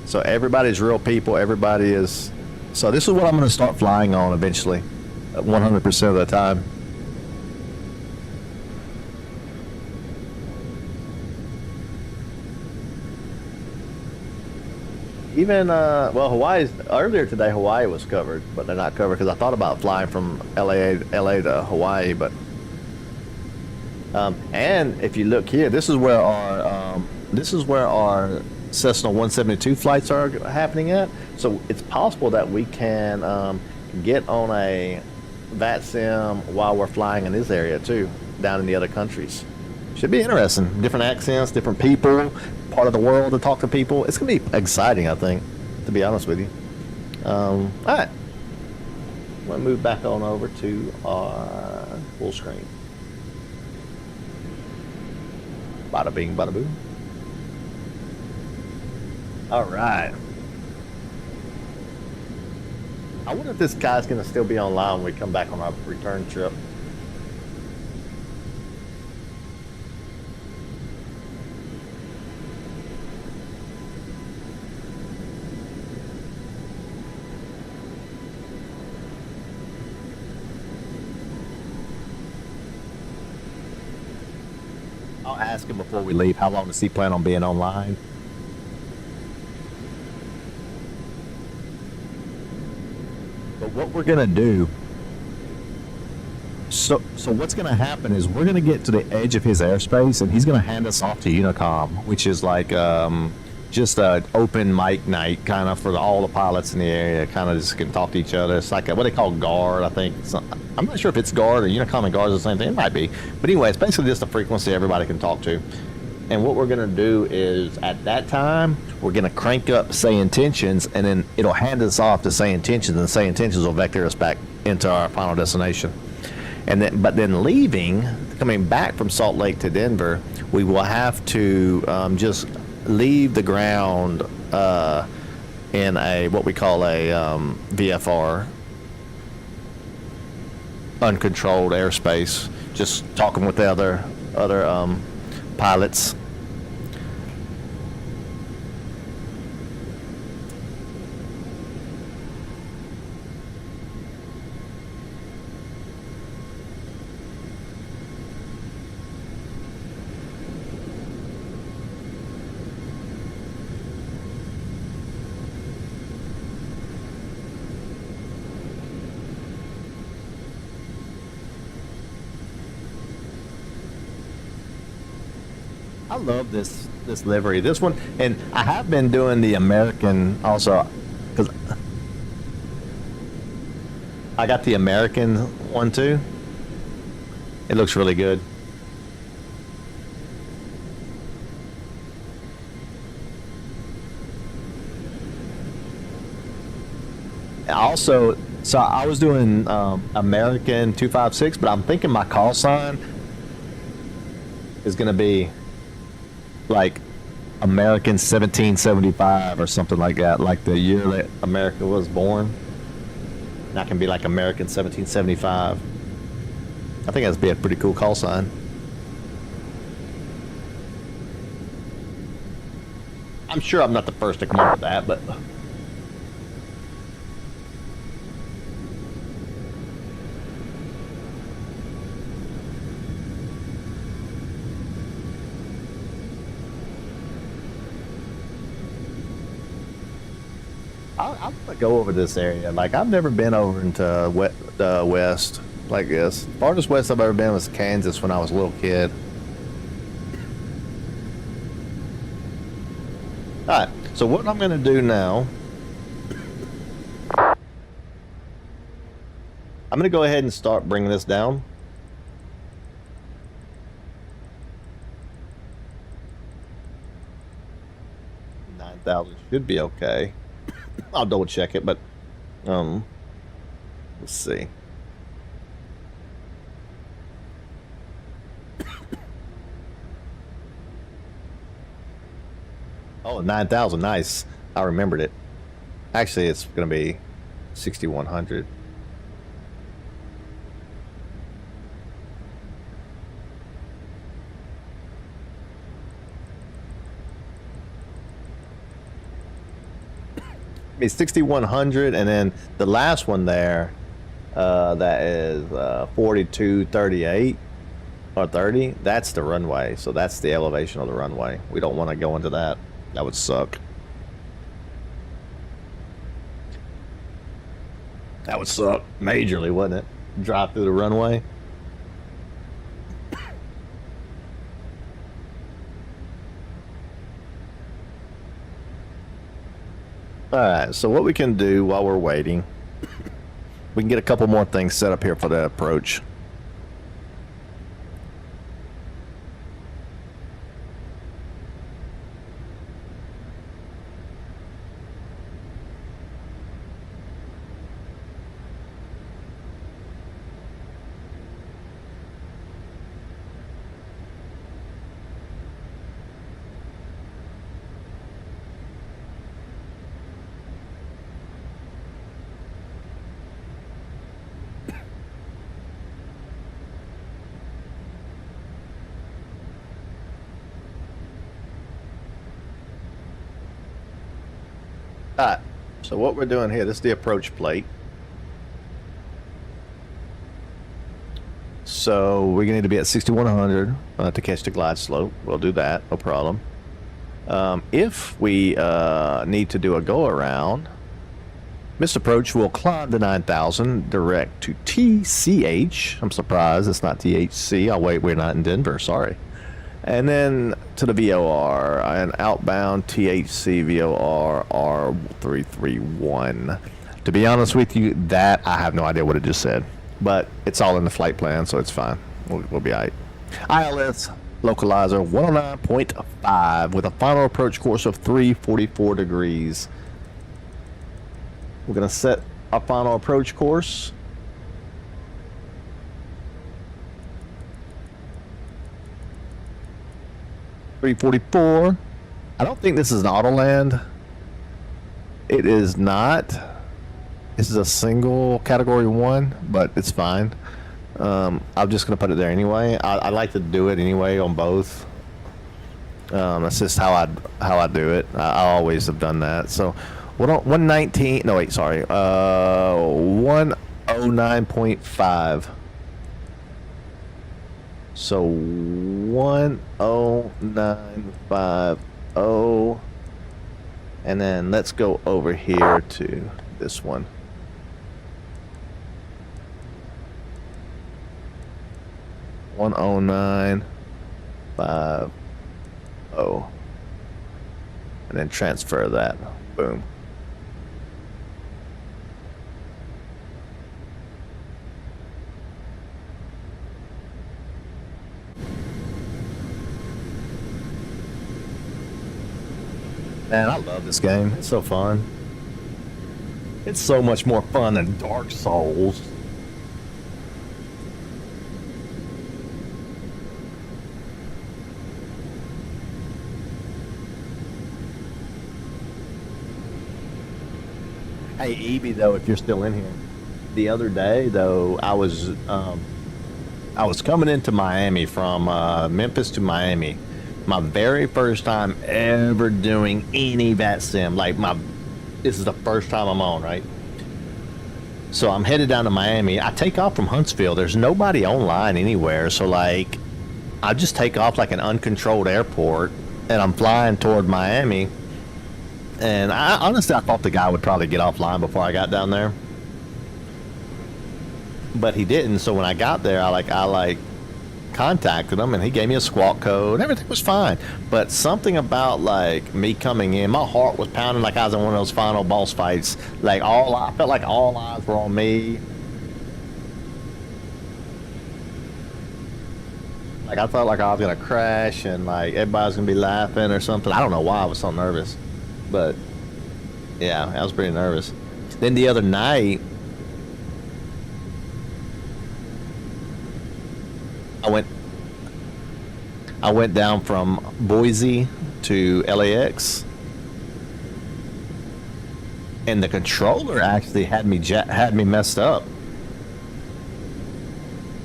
So everybody's real people. Everybody is. So this is what I'm going to start flying on eventually, 100% of the time. Even well, earlier today Hawaii was covered, but they're not covered because I thought about flying from LA to Hawaii, but and if you look here, this is where our Cessna 172 flights are happening at. So it's possible that we can get on a VATSIM while we're flying in this area too, down in the other countries. Should be interesting. Different accents, different people, part of the world to talk to people. It's gonna be exciting, I think, to be honest with you. All right, I'm gonna move back on over to our full screen. Bada bing, bada boom. All right. I wonder if this guy's going to still be online when we come back on our return trip. I'll ask him before we leave, how long does he plan on being online? But what we're gonna do, so what's gonna happen is we're gonna get to the edge of his airspace, and he's gonna hand us off to Unicom, which is like just a open mic night, kind of for all the pilots in the area. Kind of just can talk to each other. It's like what they call guard, I think. I'm not sure if it's guard or Unicom and guard is the same thing. It might be, but anyway, it's basically just a frequency everybody can talk to. And what we're going to do is, at that time, we're going to crank up SayIntentions, and then it'll hand us off to SayIntentions, and SayIntentions will vector us back into our final destination. But then coming back from Salt Lake to Denver, we will have to just leave the ground in what we call a VFR, uncontrolled airspace, just talking with the other pilots. I love this livery. This one, and I have been doing the American also, because I got the American one too. It looks really good. Also, so I was doing American 256, but I'm thinking my call sign is going to be like American 1775 or something like that, like the year that America was born. That can be like American 1775. I think that'd be a pretty cool call sign. I'm sure I'm not the first to come up with that, but I'm gonna go over this area. Like, I've never been over into west like this. Farthest west I've ever been was Kansas when I was a little kid. Alright, so what I'm gonna do now, I'm gonna go ahead and start bringing this down. $9,000 should be okay. I'll double check it, but let's see. Oh, 9,000, nice. I remembered it. Actually, it's gonna be 6,100. Be 6,100, and then the last one there, that is 4238 or 30. That's the runway, so that's the elevation of the runway. We don't want to go into that. That would suck. That would suck majorly, wouldn't it? Drive through the runway. Alright, so what we can do while we're waiting, we can get a couple more things set up here for the approach. Alright, so what we're doing here, this is the approach plate. So we're going to need to be at 6,100 to catch the glide slope. We'll do that, no problem. If we need to do a go around, Missed approach will climb the 9,000 direct to TCH. I'm surprised it's not THC. Oh wait, we're not in Denver, sorry. And then to the VOR, an outbound THC VOR R331. To be honest with you, that I have no idea what it just said, but it's all in the flight plan, so it's fine. We'll be all right. ILS localizer 109.5 with a final approach course of 344 degrees. We're going to set our final approach course. .344. I don't think this is an auto land. It is not. This is a single category 1, but it's fine. I'm just going to put it there anyway. I like to do it anyway on both. That's just how I do it. I always have done that. So, what on 119? No, wait, sorry. 109.5. So 10950, and then let's go over here to this one. One oh nine 50, and then transfer that. Boom. Man, I love this game. It's so fun. It's so much more fun than Dark Souls. Hey, Evie, though, if you're still in here, the other day, though, I was coming into Miami from Memphis to Miami. My very first time ever doing any VATSIM. This is the first time I'm on, right? So I'm headed down to Miami. I take off from Huntsville. There's nobody online anywhere. So like, I just take off like an uncontrolled airport, and I'm flying toward Miami. And honestly, I thought the guy would probably get offline before I got down there, but he didn't. So when I got there, I contacted him, and he gave me a squawk code. Everything was fine, but something about like me coming in, my heart was pounding like I was in one of those final boss fights. Like I felt like all eyes were on me. Like I felt like I was gonna crash, and like everybody was gonna be laughing or something. I don't know why I was so nervous, but yeah, I was pretty nervous. Then the other night, I went down from Boise to LAX, and the controller actually had me messed up.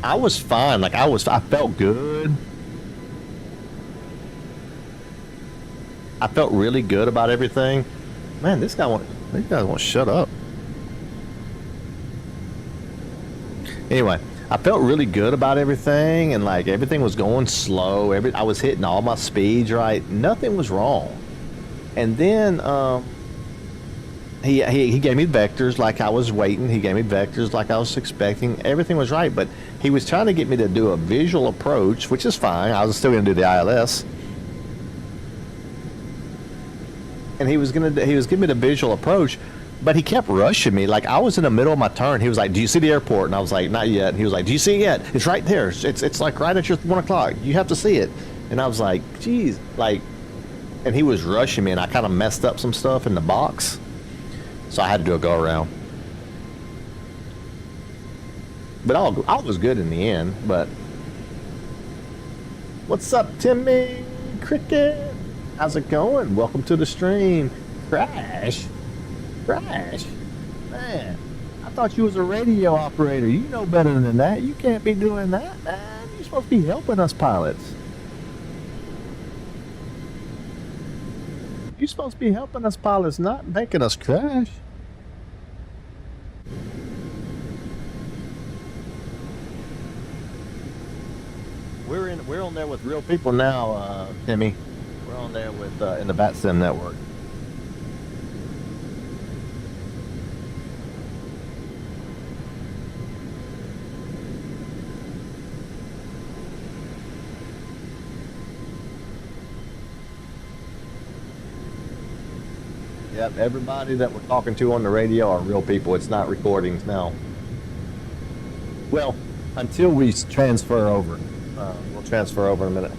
I was fine. Like I felt good. I felt really good about everything. Man, this guy won't shut up. Anyway, I felt really good about everything, and like everything was going slow. I was hitting all my speeds right. Nothing was wrong. And then he gave me vectors like I was waiting. He gave me vectors like I was expecting. Everything was right, but he was trying to get me to do a visual approach, which is fine. I was still going to do the ILS. And he was giving me the visual approach, but he kept rushing me. Like I was in the middle of my turn. He was like, "Do you see the airport?" And I was like, "Not yet." And he was like, "Do you see it yet? It's right there. It's like right at your 1 o'clock. You have to see it." And I was like, "Geez," like, and he was rushing me, and I kind of messed up some stuff in the box, so I had to do a go around. But all was good in the end. But what's up, Timmy Cricket? How's it going? Welcome to the stream. Crash. Man, I thought you was a radio operator. You know better than that. You can't be doing that, man. You're supposed to be helping us pilots. You're supposed to be helping us pilots, not making us crash. We're on there with real people now, Timmy. We're on there with in the VATSIM network. Yep, everybody that we're talking to on the radio are real people. It's not recordings now. Well, until we transfer over. We'll transfer over in a minute.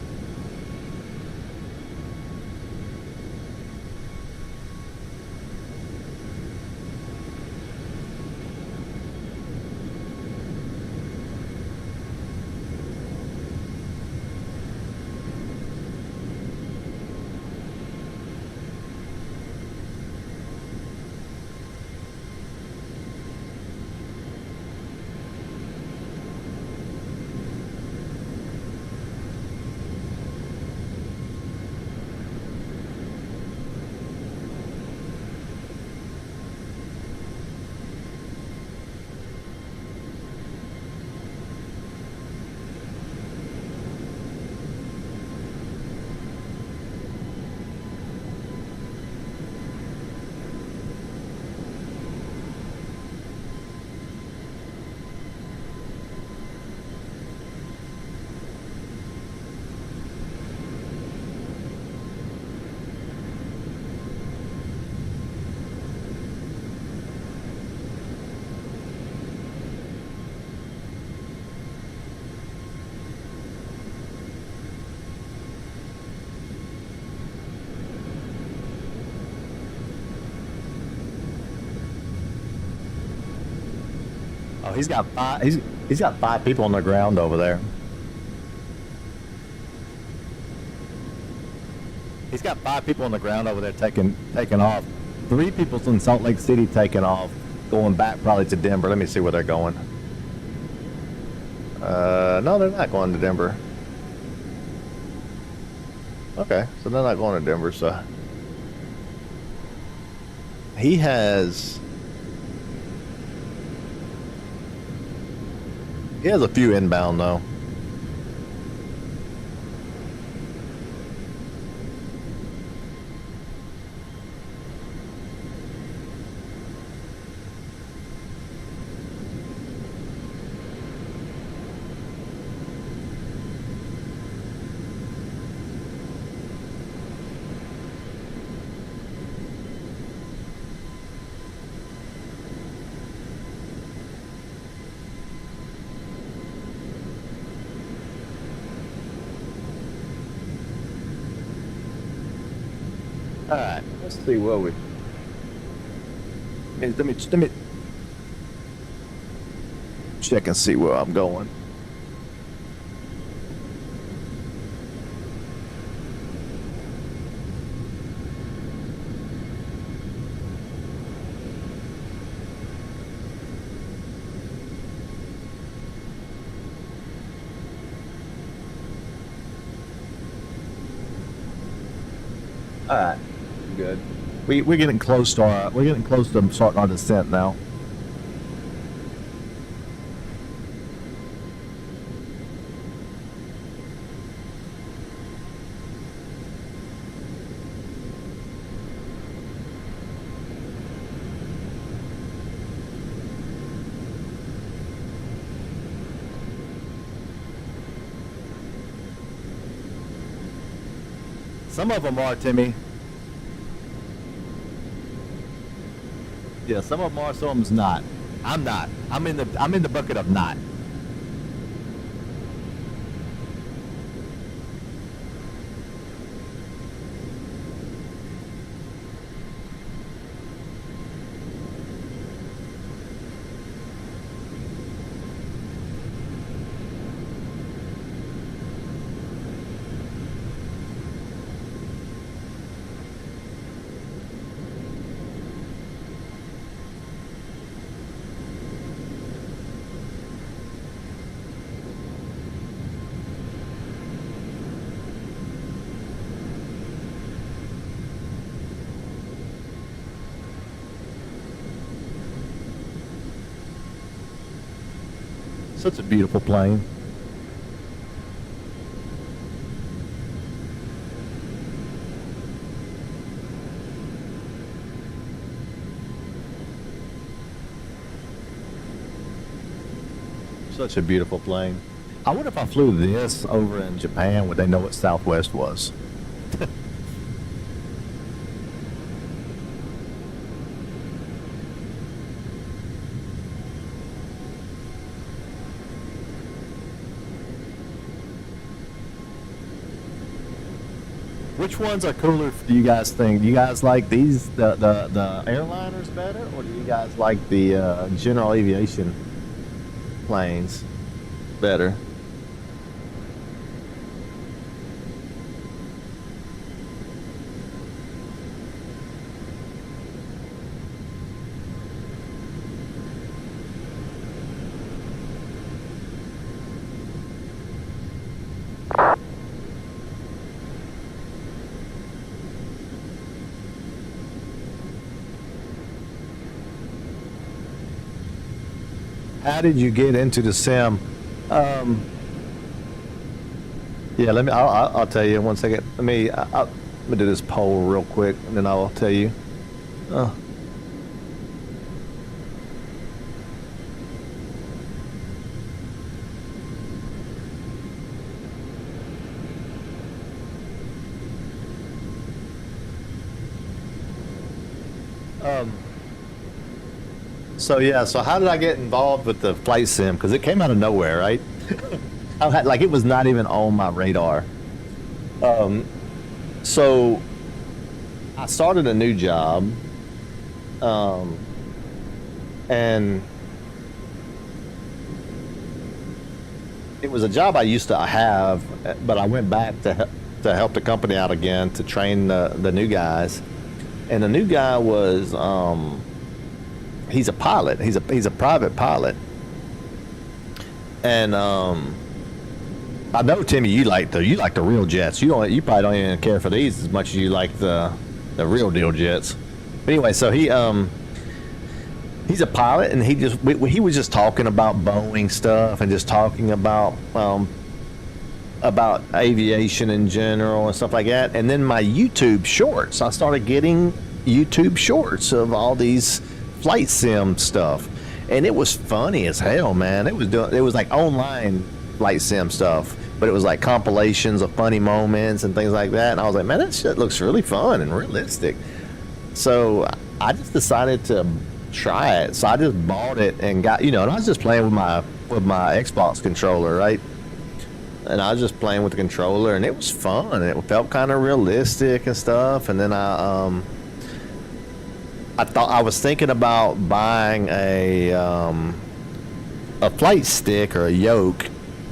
Oh, he's got five. He's got 5 people on the ground over there. He's got 5 people on the ground over there taking off. 3 people's in Salt Lake City taking off, going back probably to Denver. Let me see where they're going. No, they're not going to Denver. Okay, so they're not going to Denver. So he has a few inbound though. All right, let's see what we. Let me check and see where I'm going. All right, good. We're getting close to starting our descent now. Some of them are, Timmy. Yeah, some of them are, some of them's not. I'm not. I'm in the bucket of not. Such a beautiful plane. Such a beautiful plane. I wonder if I flew this over in Japan, would they know what Southwest was? Which ones are cooler do you guys think? Do you guys like these, the airliners better, or do you guys like the general aviation planes better? How did you get into the sim? Yeah, I'll tell you in 1 second. Let me do this poll real quick, and then I'll tell you. So how did I get involved with the flight sim? Because it came out of nowhere, right? Like it was not even on my radar. So I started a new job, and it was a job I used to have, but I went back to help the company out again to train the new guys. And the new guy was he's a pilot. He's a private pilot. And I know, Timmy, you like the real jets. You probably don't even care for these as much as you like the real deal jets. But anyway, so he's a pilot, and he was just talking about Boeing stuff and just talking about aviation in general and stuff like that. And then my YouTube shorts, I started getting YouTube shorts of all these flight sim stuff, and it was funny as hell, man. It was like online flight sim stuff, but it was like compilations of funny moments and things like that. And I was like, man, that shit looks really fun and realistic. So I just decided to try it. So I just bought it and got, and I was just playing with my Xbox controller, right? And I was just playing with the controller, and it was fun. It felt kind of realistic and stuff. And then I thought I was thinking about buying a flight stick or a yoke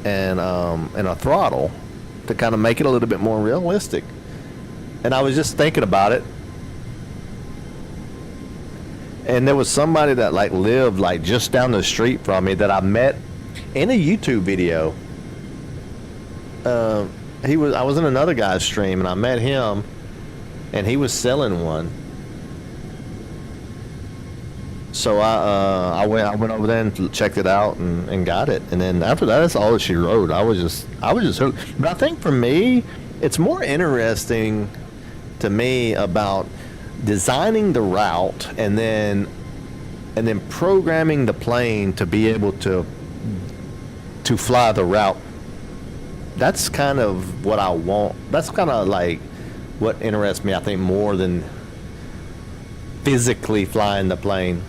and a throttle to kind of make it a little bit more realistic. And I was just thinking about it. And there was somebody that lived just down the street from me that I met in a YouTube video. I was in another guy's stream, and I met him, and he was selling one. So I went over there and checked it out and got it. And then after that, that's all that she wrote. I was just hooked. But I think for me, it's more interesting to me about designing the route and then programming the plane to be able to fly the route. That's kind of what I want. That's kind of like what interests me, I think, more than physically flying the plane.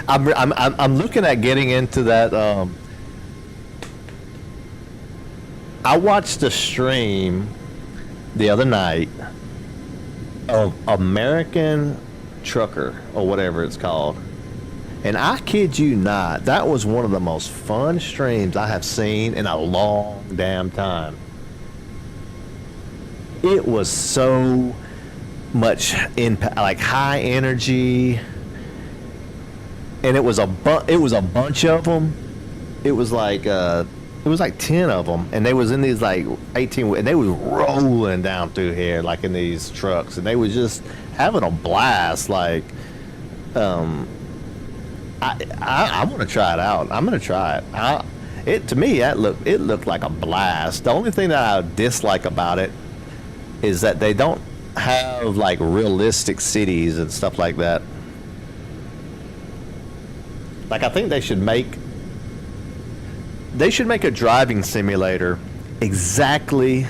I'm looking at getting into that. I watched a stream the other night of American Trucker or whatever it's called, and I kid you not, that was one of the most fun streams I have seen in a long damn time. It was so much like high energy. And it was a bunch of them. It was like 10 of them, and they was in these 18, and they was rolling down through here in these trucks, and they was just having a blast. I want to try it out. I'm gonna try it. To me, it looked like a blast. The only thing that I dislike about it is that they don't have realistic cities and stuff like that. I think they should make a driving simulator exactly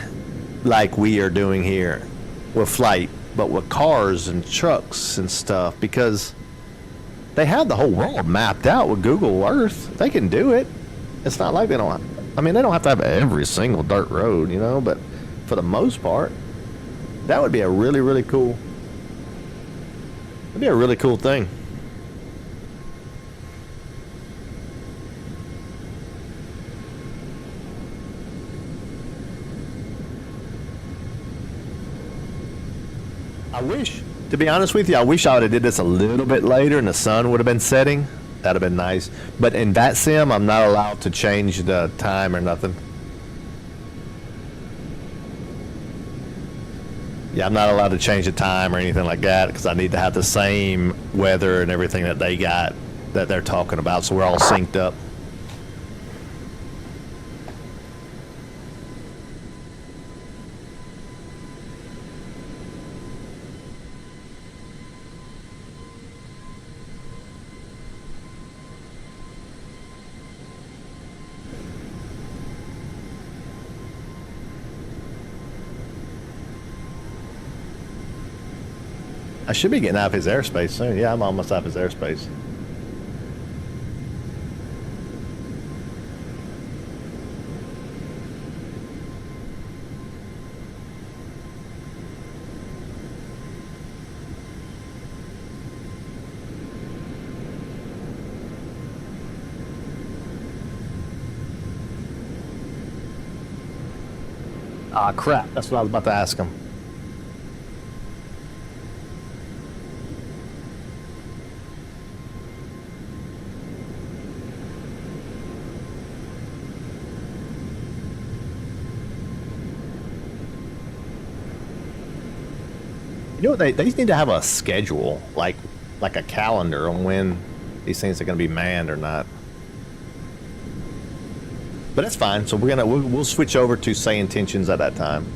like we are doing here with flight, but with cars and trucks and stuff, because they have the whole world mapped out with Google Earth. They can do it. It's not like they don't have to have every single dirt road, but for the most part, that would be a really, really cool, thing. To be honest with you, I wish I would have did this a little bit later and the sun would have been setting. That'd have been nice. But in VATSIM, I'm not allowed to change the time or nothing. Yeah, I'm not allowed to change the time or anything like that because I need to have the same weather and everything that they got, that they're talking about, so we're all synced up. I should be getting out of his airspace soon. Yeah, I'm almost out of his airspace. Ah, crap. That's what I was about to ask him. You know what? They just need to have a schedule, like a calendar on when these things are going to be manned or not. But that's fine. So we'll switch over to SayIntentions at that time.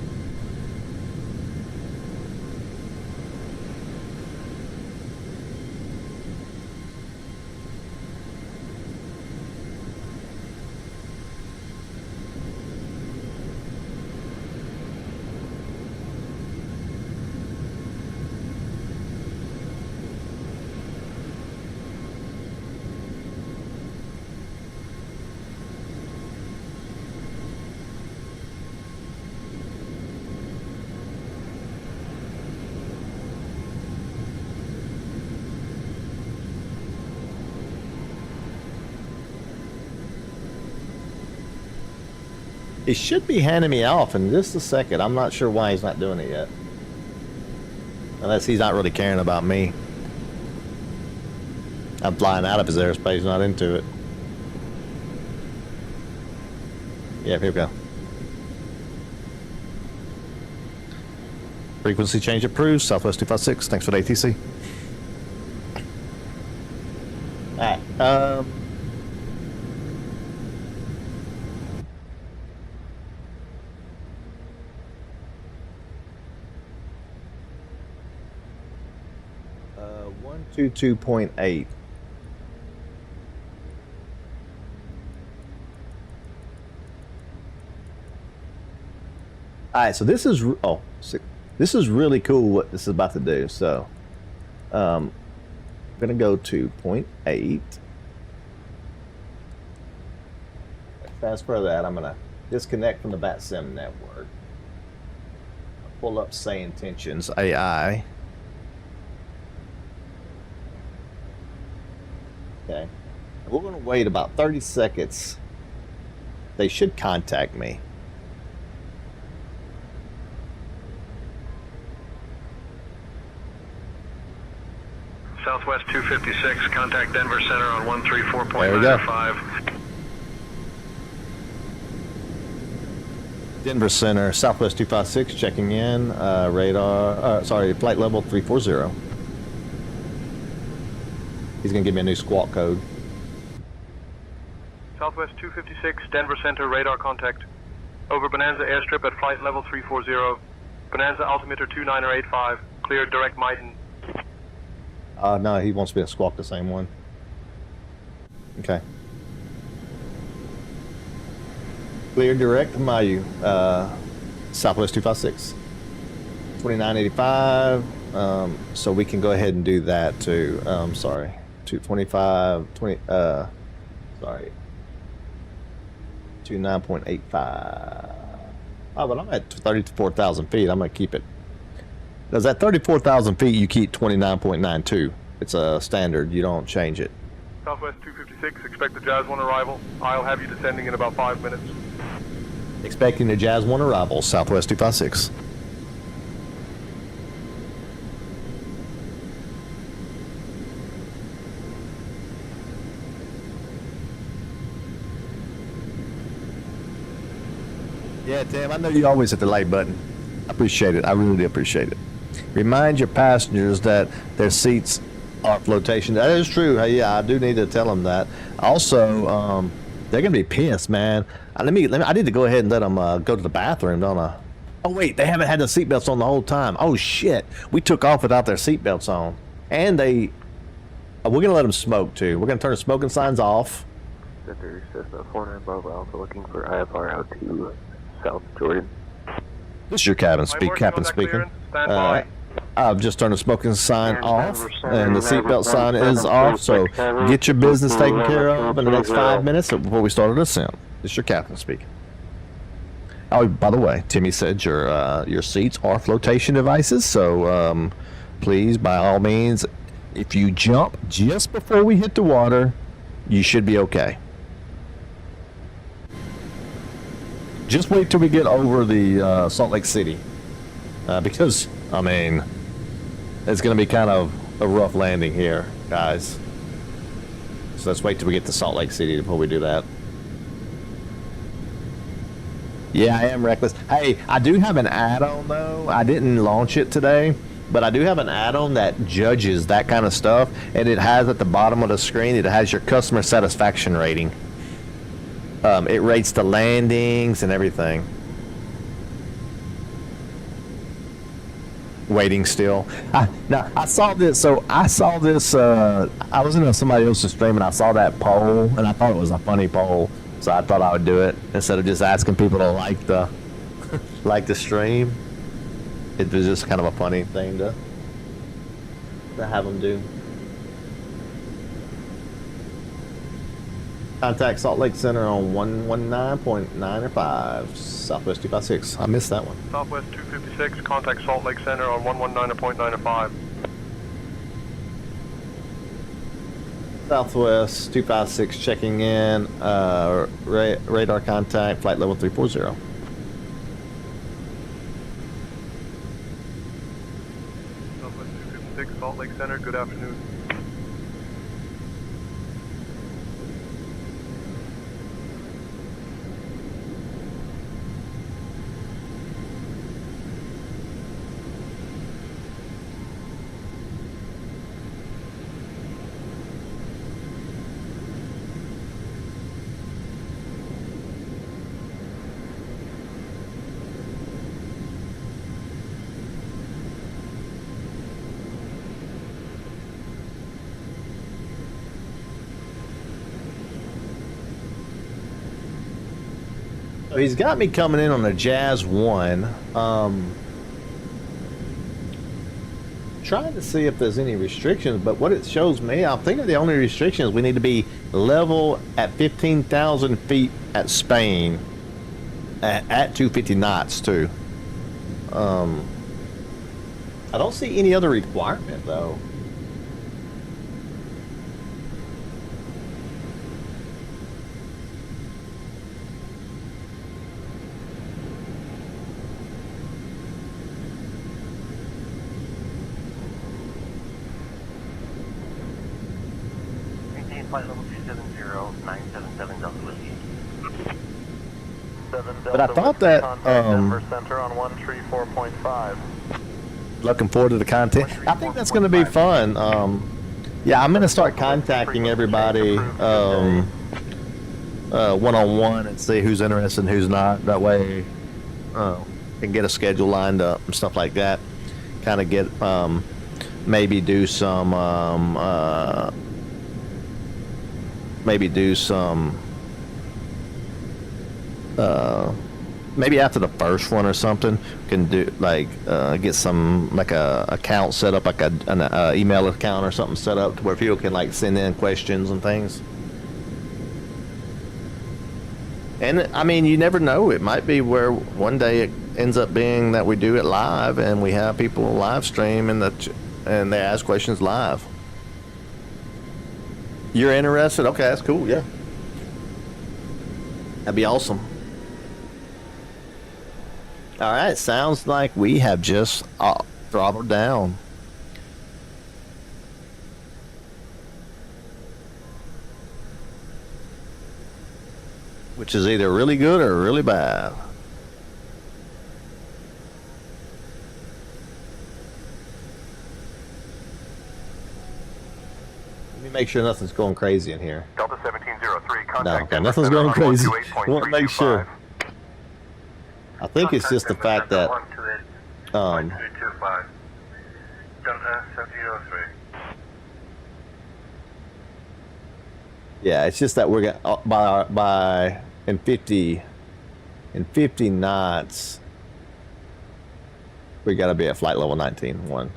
He should be handing me off in just a second. I'm not sure why he's not doing it yet. Unless he's not really caring about me. I'm flying out of his airspace, not into it. Yeah, here we go. Frequency change approved. Southwest 256. Thanks for the ATC. Alright, 122.8. All right, so this is this is really cool what this is about to do. So, I'm gonna go to 0.8. Transfer that. I'm gonna disconnect from the VATSIM network. Pull up SayIntentions AI. Okay. We're going to wait about 30 seconds. They should contact me. Southwest 256, contact Denver Center on 134.95. There we go. Denver Center, Southwest 256, checking in. Radar, sorry, flight level 340. He's going to give me a new squawk code. Southwest 256, Denver Center, radar contact. Over Bonanza airstrip at flight level 340. Bonanza altimeter 2985, cleared direct Maiden. No, he wants me to squawk the same one. Okay. Clear direct Mayu, Southwest 256. 2985. So we can go ahead and do that too. Sorry. 225, 20, sorry. 29.85. Oh, but I'm at 34,000 feet. I'm going to keep it. Because at 34,000 feet, you keep 29.92. It's a standard. You don't change it. Southwest 256, expect the Jazz 1 arrival. I'll have you descending in about 5 minutes. Expecting the Jazz 1 arrival, Southwest 256. Yeah, Tim, I know you always hit the like button. I appreciate it. I really do appreciate it. Remind your passengers that their seats are flotation. That is true. Yeah, I do need to tell them that. Also, they're gonna be pissed, man. Let me. I need to go ahead and let them go to the bathroom, don't I? Oh wait, they haven't had the seatbelts on the whole time. Oh shit, we took off without their seatbelts on, and they. We're gonna let them smoke too. We're gonna turn the smoking signs off. Center Cessna 49 Bravo Alpha looking for IFR out to South Jordan. This is your captain speaking. Stand by. I've just turned the smoking sign off, and the seatbelt sign is off, so get your business taken care of in the next 5 minutes before we start a descent. This is your captain speaking. Oh, by the way, Timmy said your seats are flotation devices, so please, by all means, if you jump just before we hit the water, you should be okay. Just wait till we get over the Salt Lake City, because I mean, it's going to be kind of a rough landing here, guys. So let's wait till we get to Salt Lake City before we do that. Yeah, I am reckless. Hey, I do have an add-on though. I didn't launch it today, but I do have an add-on that judges that kind of stuff, and it has at the bottom of the screen, it has your customer satisfaction rating. It rates the landings and everything. Waiting still. I saw this. So I saw this. I was in somebody else's stream and I saw that poll, and I thought it was a funny poll. So I thought I would do it instead of just asking people to like the like the stream. It was just kind of a funny thing to have them do. Contact Salt Lake Center on 119.95 Southwest 256. I missed that one. Southwest 256, contact Salt Lake Center on 119.95. Southwest 256 checking in. Radar contact, flight level 340. Southwest 256, Salt Lake Center, good afternoon. So he's got me coming in on a Jazz 1. Trying to see if there's any restrictions, but what it shows me, I think the only restriction is we need to be level at 15,000 feet at Spain at 250 knots too. I don't see any other requirement though. Flight level 270, 977 But I thought that Denver Center on 134.5. looking forward to the content. I think that's going to be fun. Yeah, I'm going to start contacting everybody one-on-one and see who's interested and who's not. That way, can get a schedule lined up and stuff like that. Kind of get maybe do some maybe after the first one or something, can do like get some like a account set up, like an email account or something set up to where people can like send in questions and things. And I mean, you never know, it might be where one day it ends up being that we do it live and we have people live stream and they ask questions live. You're interested? Okay, that's cool. Yeah, that'd be awesome. All right, sounds like we have just throttled down. Which is either really good or really bad. Let me make sure nothing's going crazy in here. Delta 1703, contact No, okay, Denver nothing's Center going on crazy. 128.325. Want to make sure. I think it's just the fact that 128.325. Delta 1703. yeah, it's just that we're gonna by in 50 knots. We got to be at flight level 19.1.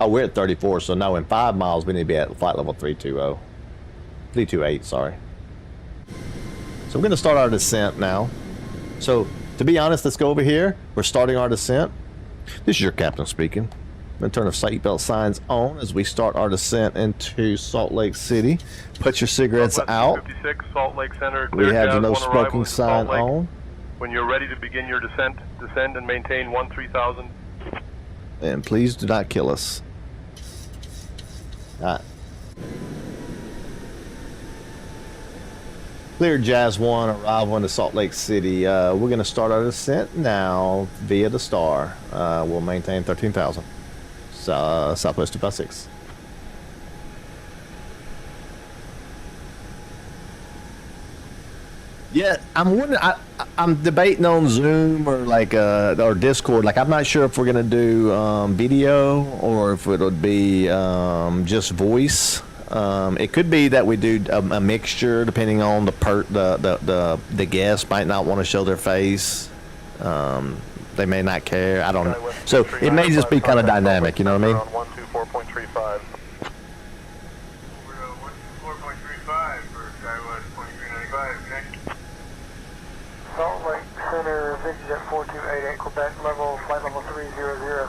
Oh, we're at 34, so no, in 5 miles we need to be at flight level 320. 328, sorry. So we're going to start our descent now. So, to be honest, let's go over here. We're starting our descent. This is your captain speaking. I'm going to turn the seatbelt signs on as we start our descent into Salt Lake City. Put your cigarettes out. 56, Salt Lake Center. We Clear have your Jazz, no one arrival smoking into Salt sign Lake. on. When you're ready to begin your descent, descend and maintain 13,000. And please do not kill us. All right. Clear Jazz 1, arrival into Salt Lake City. We're going to start our descent now via the Star. We'll maintain 13,000. Southwest 256. Yeah, I'm wondering. I'm debating on Zoom or or Discord. Like, I'm not sure if we're gonna do video or if it'll be just voice. It could be that we do a mixture depending on the guest might not want to show their face. They may not care. I don't know. So it may just be kind of dynamic. You know what I mean? 124.35. 124.35 for SkyWest 2395. Next. Salt Lake Center, VistaJet 4288, Quebec level, flight level 300.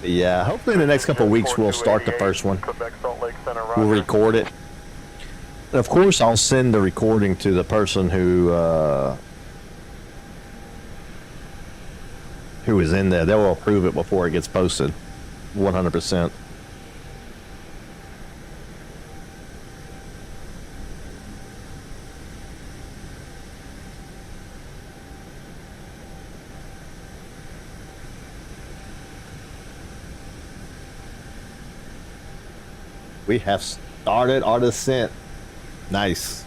Yeah. Hopefully in the next couple of weeks we'll start the first one. Quebec, Salt Lake Center, We'll Roger. record it. And of course, I'll send the recording to the person who is in there. They will approve it before it gets posted. 100%. We have started our descent. Nice.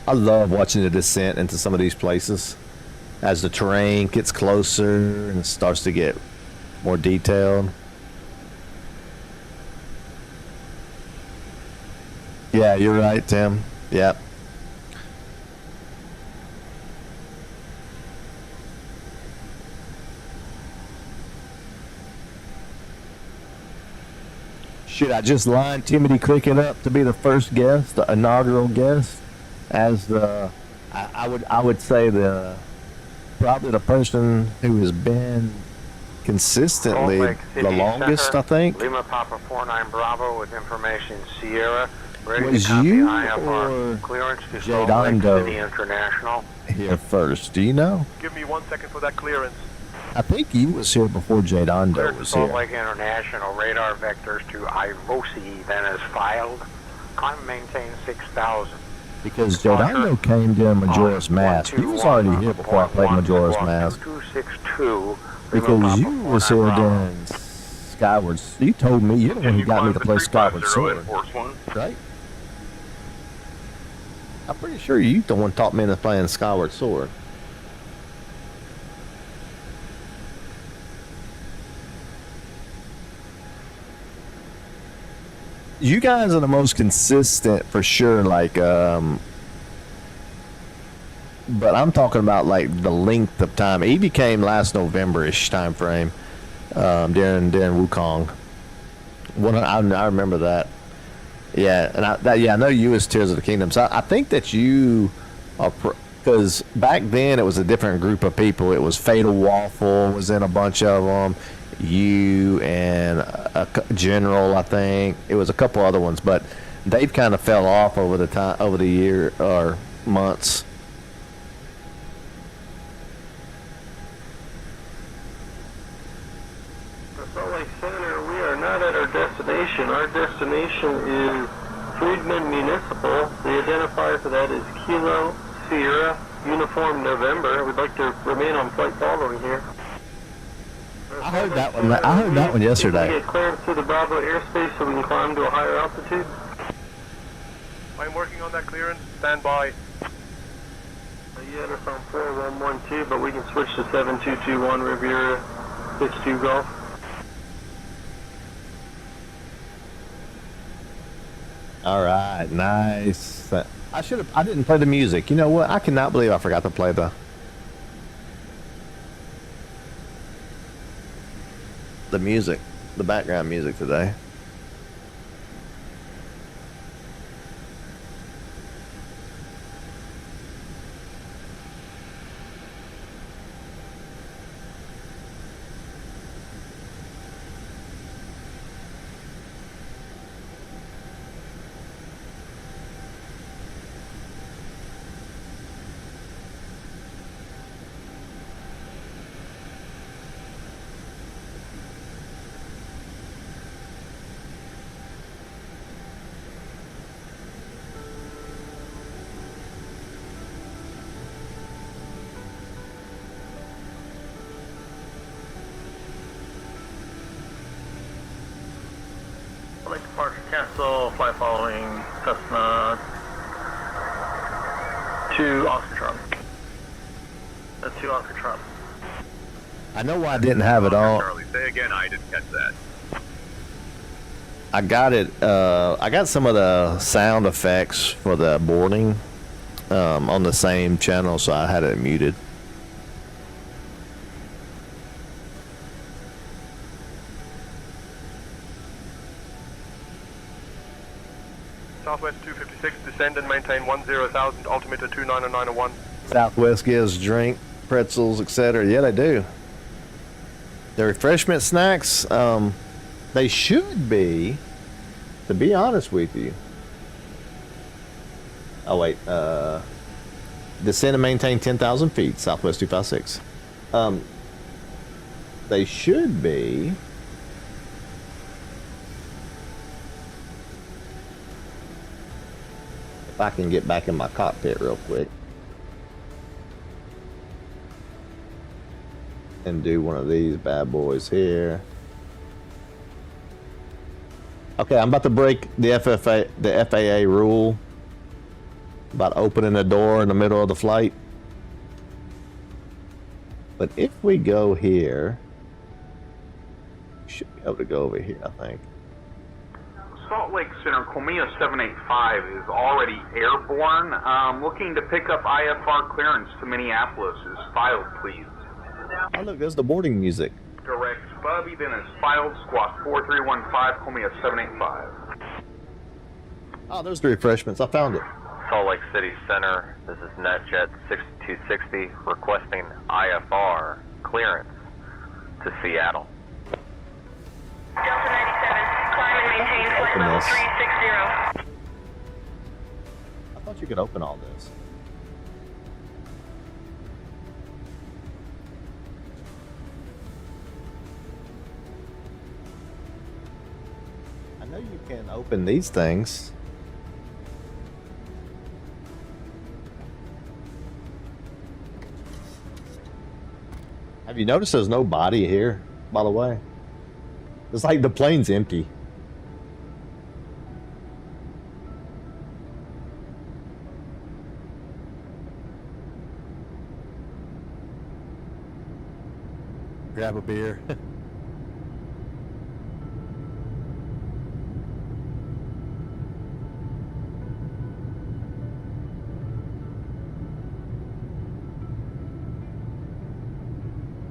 I love watching the descent into some of these places as the terrain gets closer and it starts to get more detailed. Yeah, you're right, Tim. Yep. Should I just line Timothy Cricket up to be the first guest, the inaugural guest, as the I would say probably the person who has been consistently the longest, Center, I think. Lima Papa 49 Bravo with information Sierra. Ready Was to copy you IFR or clearance to Jay Salt Lake Dondo City International. here first? Do you know? Give me 1 second for that clearance. I think he was here before Jay Dondo Clear to was Salt here. Lake International. Radar vectors to Ivosi then as filed. Climb maintain 6,000. Because Jay Dondo came during Majora's Mask. He was already here before I played Majora's Mask. 262. Because you was here during Skyward. You told me you're the one who got me to play Skyward Sword, right? I'm pretty sure you the one taught me to play Skyward Sword. You guys are the most consistent for sure, but I'm talking about like the length of time. He became last November-ish time frame during Wukong. I remember that. Yeah, and I know you as Tears of the Kingdom. So I think that you are, because back then it was a different group of people. It was Fatal Waffle was in a bunch of them. You and a General, I think. It was a couple other ones, but they've kind of fell off over the year or months. Salt Lake Center, we are not at our destination. Our destination is Friedman Municipal. The identifier for that is Kilo Sierra Uniform November. We'd like to remain on flight following here. I heard that one. I heard that one yesterday. Can we get clearance to the Bravo airspace so we can climb to a higher altitude? I'm working on that clearance. Stand by. You had us on 4112, but we can switch to 7221 Riviera 62 Golf. All right, nice. I didn't play the music. You know what? I cannot believe I forgot to play the music, the background music today. Cancel flight following Cessna to Oscar Trump. 2 Oscar Trump. I know why I didn't have it on. Charlie, say again, I didn't catch that. I got it. I got some of the sound effects for the boarding on the same channel, so I had it muted. Southwest 256, descend and maintain 10,000, altimeter 29901. Southwest gives drink, pretzels, etc. Yeah, they do. The refreshment snacks, they should be, to be honest with you. Oh, wait. Descend and maintain 10,000 feet, Southwest 256. They should be. If I can get back in my cockpit real quick. And do one of these bad boys here. Okay, I'm about to break the FAA rule about opening the door in the middle of the flight. But if we go here, we should be able to go over here, I think. Salt Lake Center, Comia 785 is already airborne. Looking to pick up IFR clearance to Minneapolis. Is filed, please. Oh, look, there's the boarding music. Direct Bubby, then is filed. Squawk 4315, Comia 785. Oh, there's the refreshments. I found it. Salt Lake City Center, this is NetJet 6260 requesting IFR clearance to Seattle. Delta 97, climb and maintain flight Open level this. 360. I thought you could open all this. I know you can open these things. Have you noticed there's no body here, by the way? It's like the plane's empty. Grab a beer.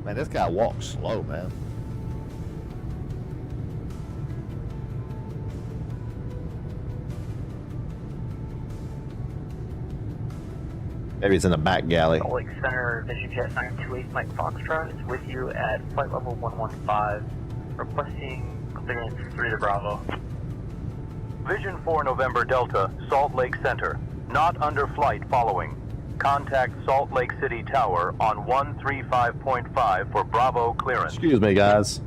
Man, this guy walks slow, man. Maybe it's in the back galley. Salt Lake Center, VisionJet 928 Mike Foxtrot is with you at flight level 115, requesting clearance 3 to Bravo. Vision 4 November Delta, Salt Lake Center. Not under flight following. Contact Salt Lake City Tower on 135.5 for Bravo clearance. Excuse me, guys.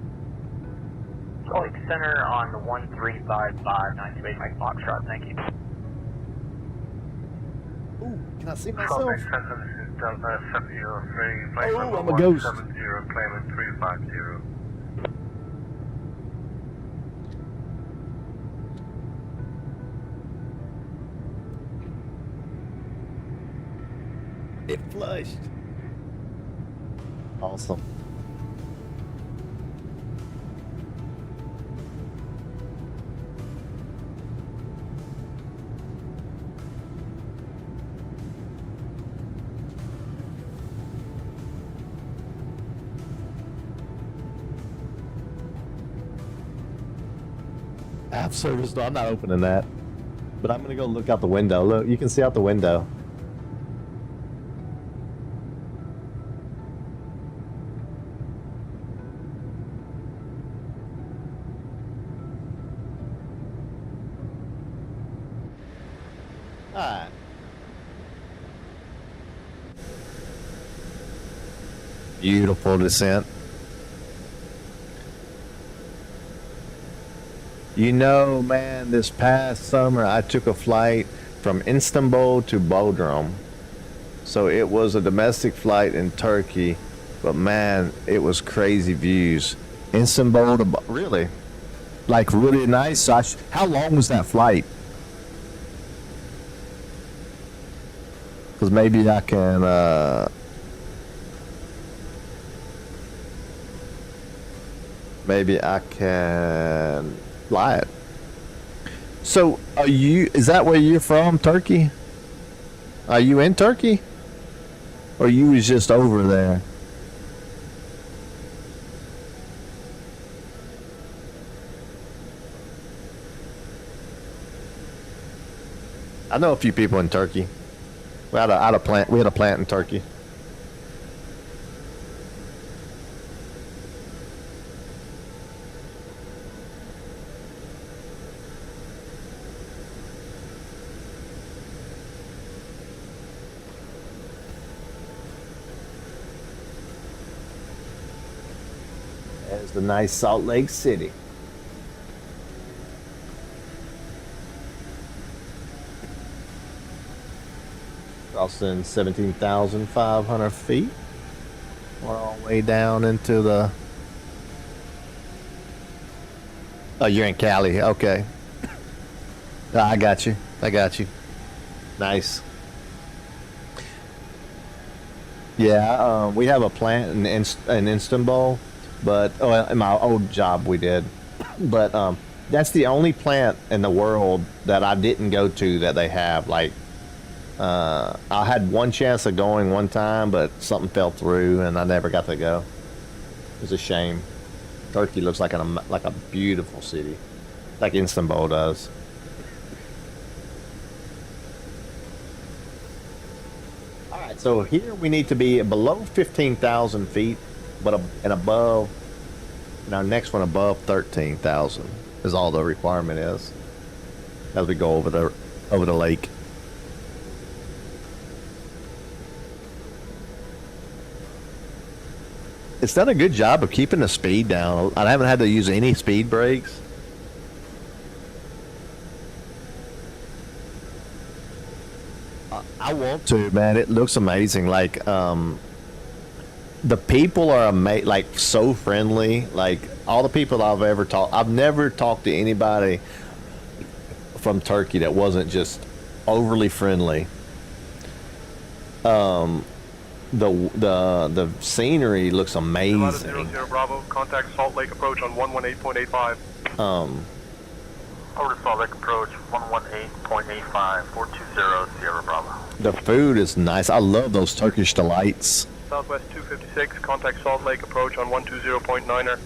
Salt Lake Center on 1355 928 Mike Foxtrot, thank you. Ooh, can I see Salt myself? Lake Center, this is Delta 703, flight Oh, level I'm a ghost. 170, claimant 350. It flushed. Awesome. App service, no, I'm not opening that. But I'm gonna go look out the window. Look, you can see out the window. Alright. Beautiful descent. You know, man, this past summer I took a flight from Istanbul to Bodrum. So it was a domestic flight in Turkey, but man, it was crazy views. Istanbul to really? like really nice. So how long was that flight? Because maybe I can. Maybe I can fly it. So, are you? Is that where you're from, Turkey? Are you in Turkey? Or you was just over there? I know a few people in Turkey. We had a plant. We had a plant in Turkey. There's the nice Salt Lake City. Crossing 17,500 feet. We're all the way down into the... Oh, you're in Cali. Okay. I got you. I got you. Nice. Yeah, we have a plant in Istanbul, but in my old job we did. But that's the only plant in the world that I didn't go to that they have. Like, I had one chance of going one time, but something fell through, and I never got to go. It was a shame. Turkey looks like a beautiful city, like Istanbul does. All right, so here we need to be below 15,000 feet, but and above. And our next one above 13,000 is all the requirement is as we go over the lake. It's done a good job of keeping the speed down. I haven't had to use any speed brakes. I want to, man. It looks amazing. Like, the people are like so friendly. Like all the people I've ever talked, I've never talked to anybody from Turkey that wasn't just overly friendly. The scenery looks amazing. 0 Bravo, contact Salt Lake approach on 118.85. Over to Salt Lake approach 118.85, 420 Sierra Bravo. The food is nice. I love those Turkish delights. Southwest 256, contact Salt Lake approach on 120.9er.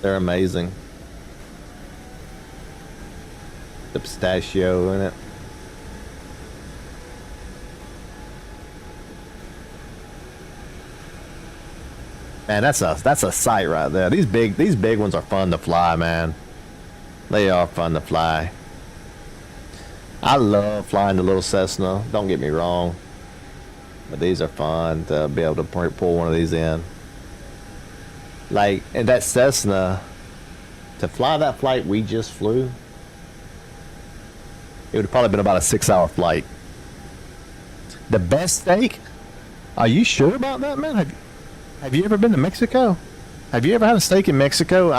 They're amazing. The pistachio in it. Man, that's a sight right there. These big ones are fun to fly, man. They are fun to fly. I love flying the little Cessna. Don't get me wrong, but these are fun to be able to pull one of these in. Like, and that Cessna, to fly that flight we just flew, it would have probably been about a 6-hour flight. The best steak? Are you sure about that, man? Have you ever been to Mexico? Have you ever had a steak in Mexico?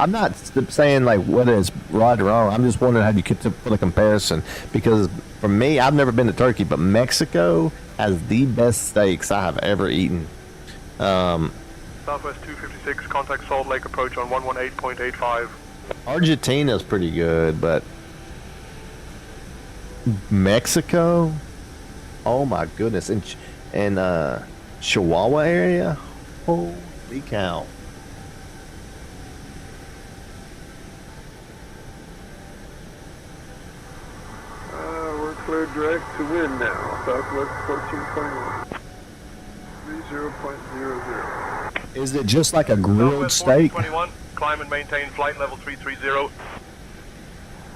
I'm not saying like whether it's right or wrong. I'm just wondering how you get to for the comparison. Because for me, I've never been to Turkey, but Mexico has the best steaks I have ever eaten. Southwest 256, contact Salt Lake approach on 118.85. Argentina's pretty good, but Mexico? Oh my goodness. And Chihuahua area? Holy cow. We're cleared direct to wind now. Southwest 1421. 30.00. Is it just like a grilled steak? 21, climb and maintain flight level 330.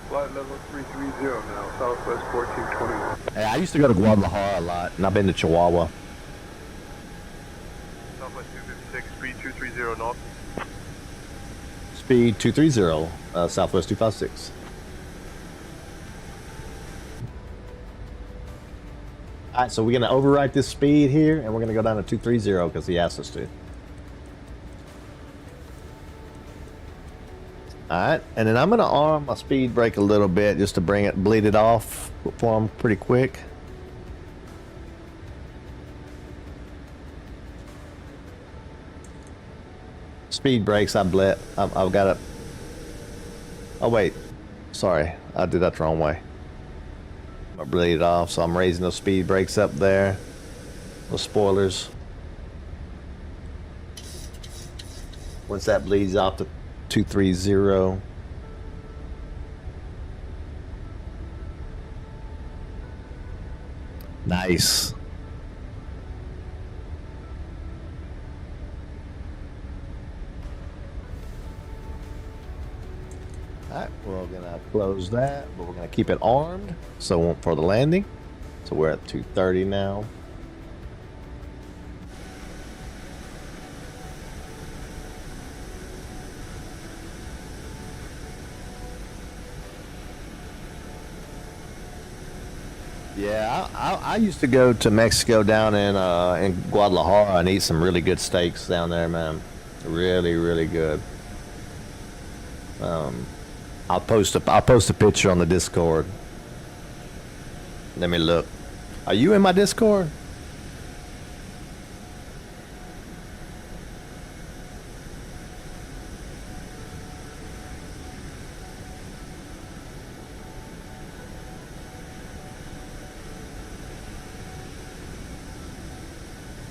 Flight level 330 now. Southwest 1421. Hey, I used to go to Guadalajara a lot, and I've been to Chihuahua. Southwest 256, speed 230 knots. Speed 230, Southwest 256. Alright, so we're going to overwrite this speed here, and we're going to go down to 230 because he asked us to. Alright, and then I'm going to arm my speed brake a little bit just to bleed it off for them pretty quick. Speed brakes, I've got it. Oh wait, sorry, I did that the wrong way. I'm going to bleed it off, so I'm raising those speed brakes up there. Those spoilers. Once that bleeds off to 230. Nice. Alright, we're gonna close that, but we're gonna keep it armed so for the landing. So we're at 230 now. Yeah, I used to go to Mexico down in Guadalajara and eat some really good steaks down there, man. Really, really good. I'll post a picture on the Discord. Let me look. Are you in my Discord?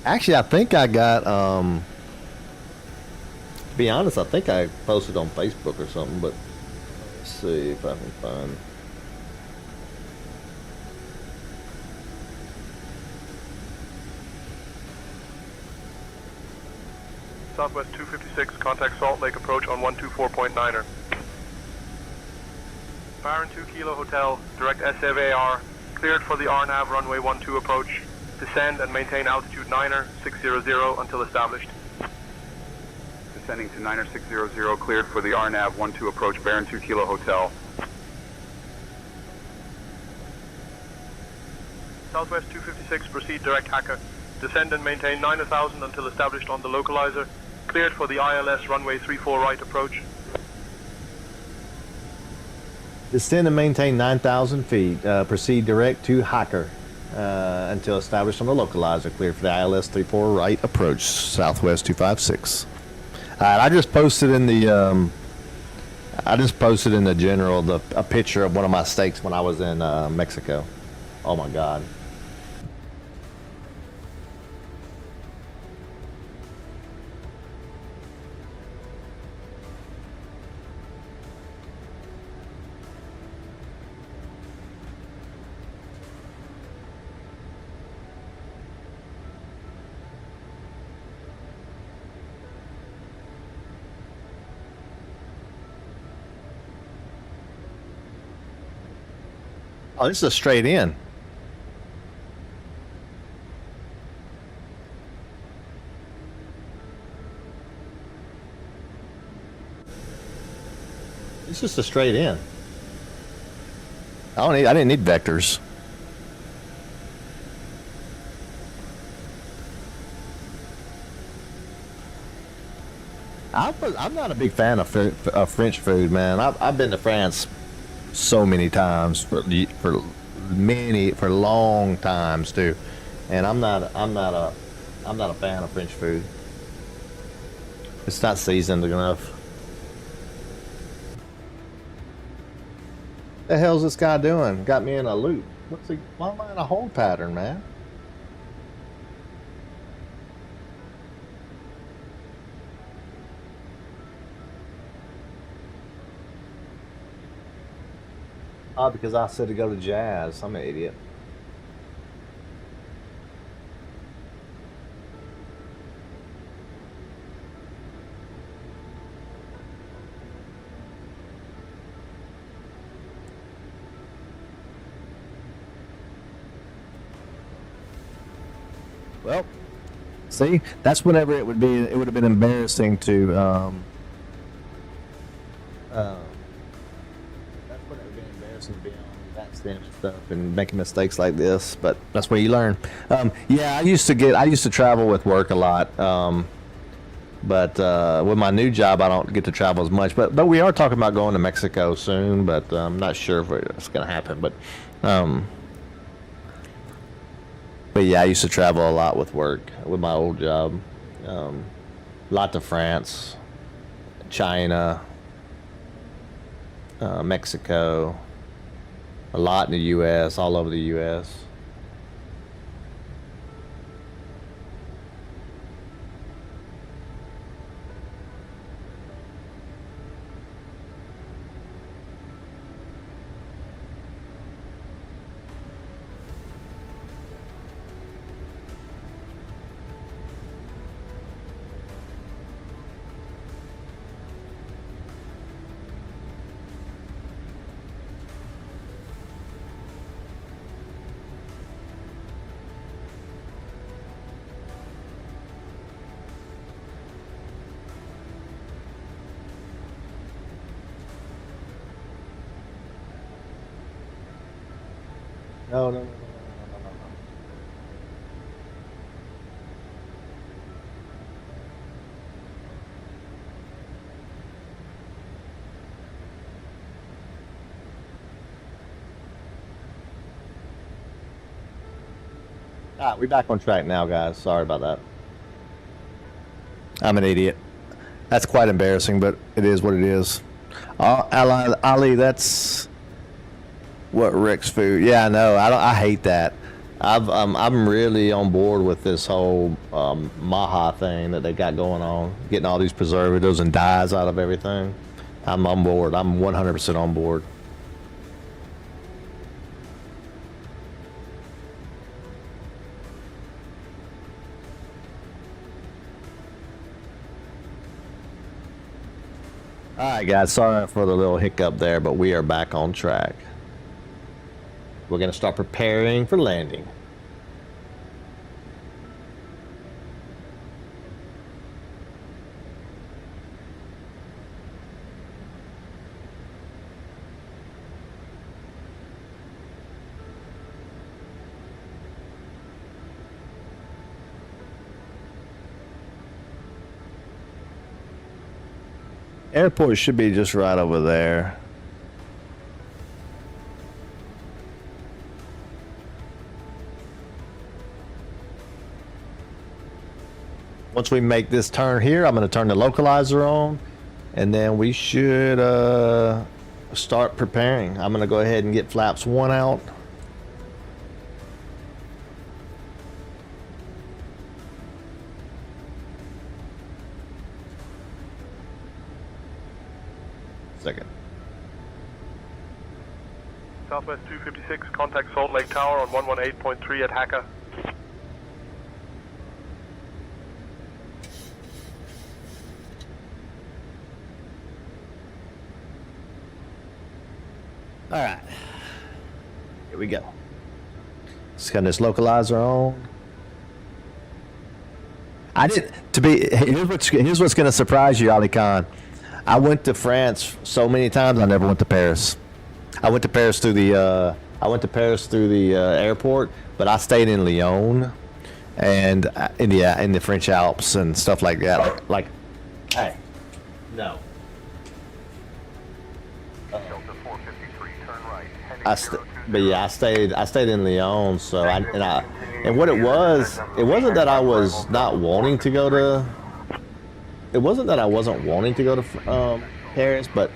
Actually, I think I got, to be honest, I think I posted on Facebook or something, but let's see if I can find. Southwest 256, contact Salt Lake approach on 124.9er. Byron 2 Kilo Hotel, direct SAVAR, cleared for the RNAV runway 12 approach. Descend and maintain altitude 9er 600 until established. Descending to 9er 600, cleared for the RNAV 12 approach, Baron 2 Kilo Hotel. Southwest 256, proceed direct Hacker. Descend and maintain 9,000 until established on the localizer. Cleared for the ILS runway 34 right approach. Descend and maintain 9,000 feet. Proceed direct to Hacker. Until established on the localizer, cleared for the ILS 34 right approach, Southwest 256. I just posted in the general a picture of one of my steaks when I was in Mexico. Oh my God. Oh, this is a straight in. It's just a straight in. I didn't need vectors. I'm not a big fan of French food, man. I've been to France so many times for long times too, and I'm not a fan of French food. It's not seasoned enough. What the hell's this guy doing? Got me in a loop. Why am I in a hold pattern, man? Oh, because I said to go to Jazz. I'm an idiot. Well, see, that's whenever it would have been embarrassing to, that's when it would be embarrassing to be on VATSIM stuff and making mistakes like this, but that's where you learn. Yeah, I used to travel with work a lot. But with my new job, I don't get to travel as much. But we are talking about going to Mexico soon. But I'm not sure if it's going to happen. But yeah, I used to travel a lot with work with my old job. A lot to France, China, Mexico, a lot in the U.S., all over the U.S. No, no, no, no, no, no, no, no. Ah, we're back on track now, guys. Sorry about that. I'm an idiot. That's quite embarrassing, but it is what it is. Ali, that's what Rick's food. Yeah, I know. I hate that. I'm really on board with this whole Maha thing that they got going on, getting all these preservatives and dyes out of everything. I'm on board. I'm 100% on board. All right, guys. Sorry for the little hiccup there, but we are back on track. We're going to start preparing for landing. Airport should be just right over there. Once we make this turn here, I'm going to turn the localizer on, and then we should start preparing. I'm going to go ahead and get flaps 1 out. Second. Southwest 256, contact Salt Lake Tower on 118.3 at Haka. All right, here we go. Let's get this localizer on. Here's what's going to surprise you, Ali Khan. I went to France so many times. I never went to Paris. I went to Paris through the airport, but I stayed in Lyon and in the French Alps and stuff like that. Like, hey, no. I stayed in Lyon. So and what it wasn't that I was not wanting to go to. It wasn't that I wasn't wanting to go to Paris, but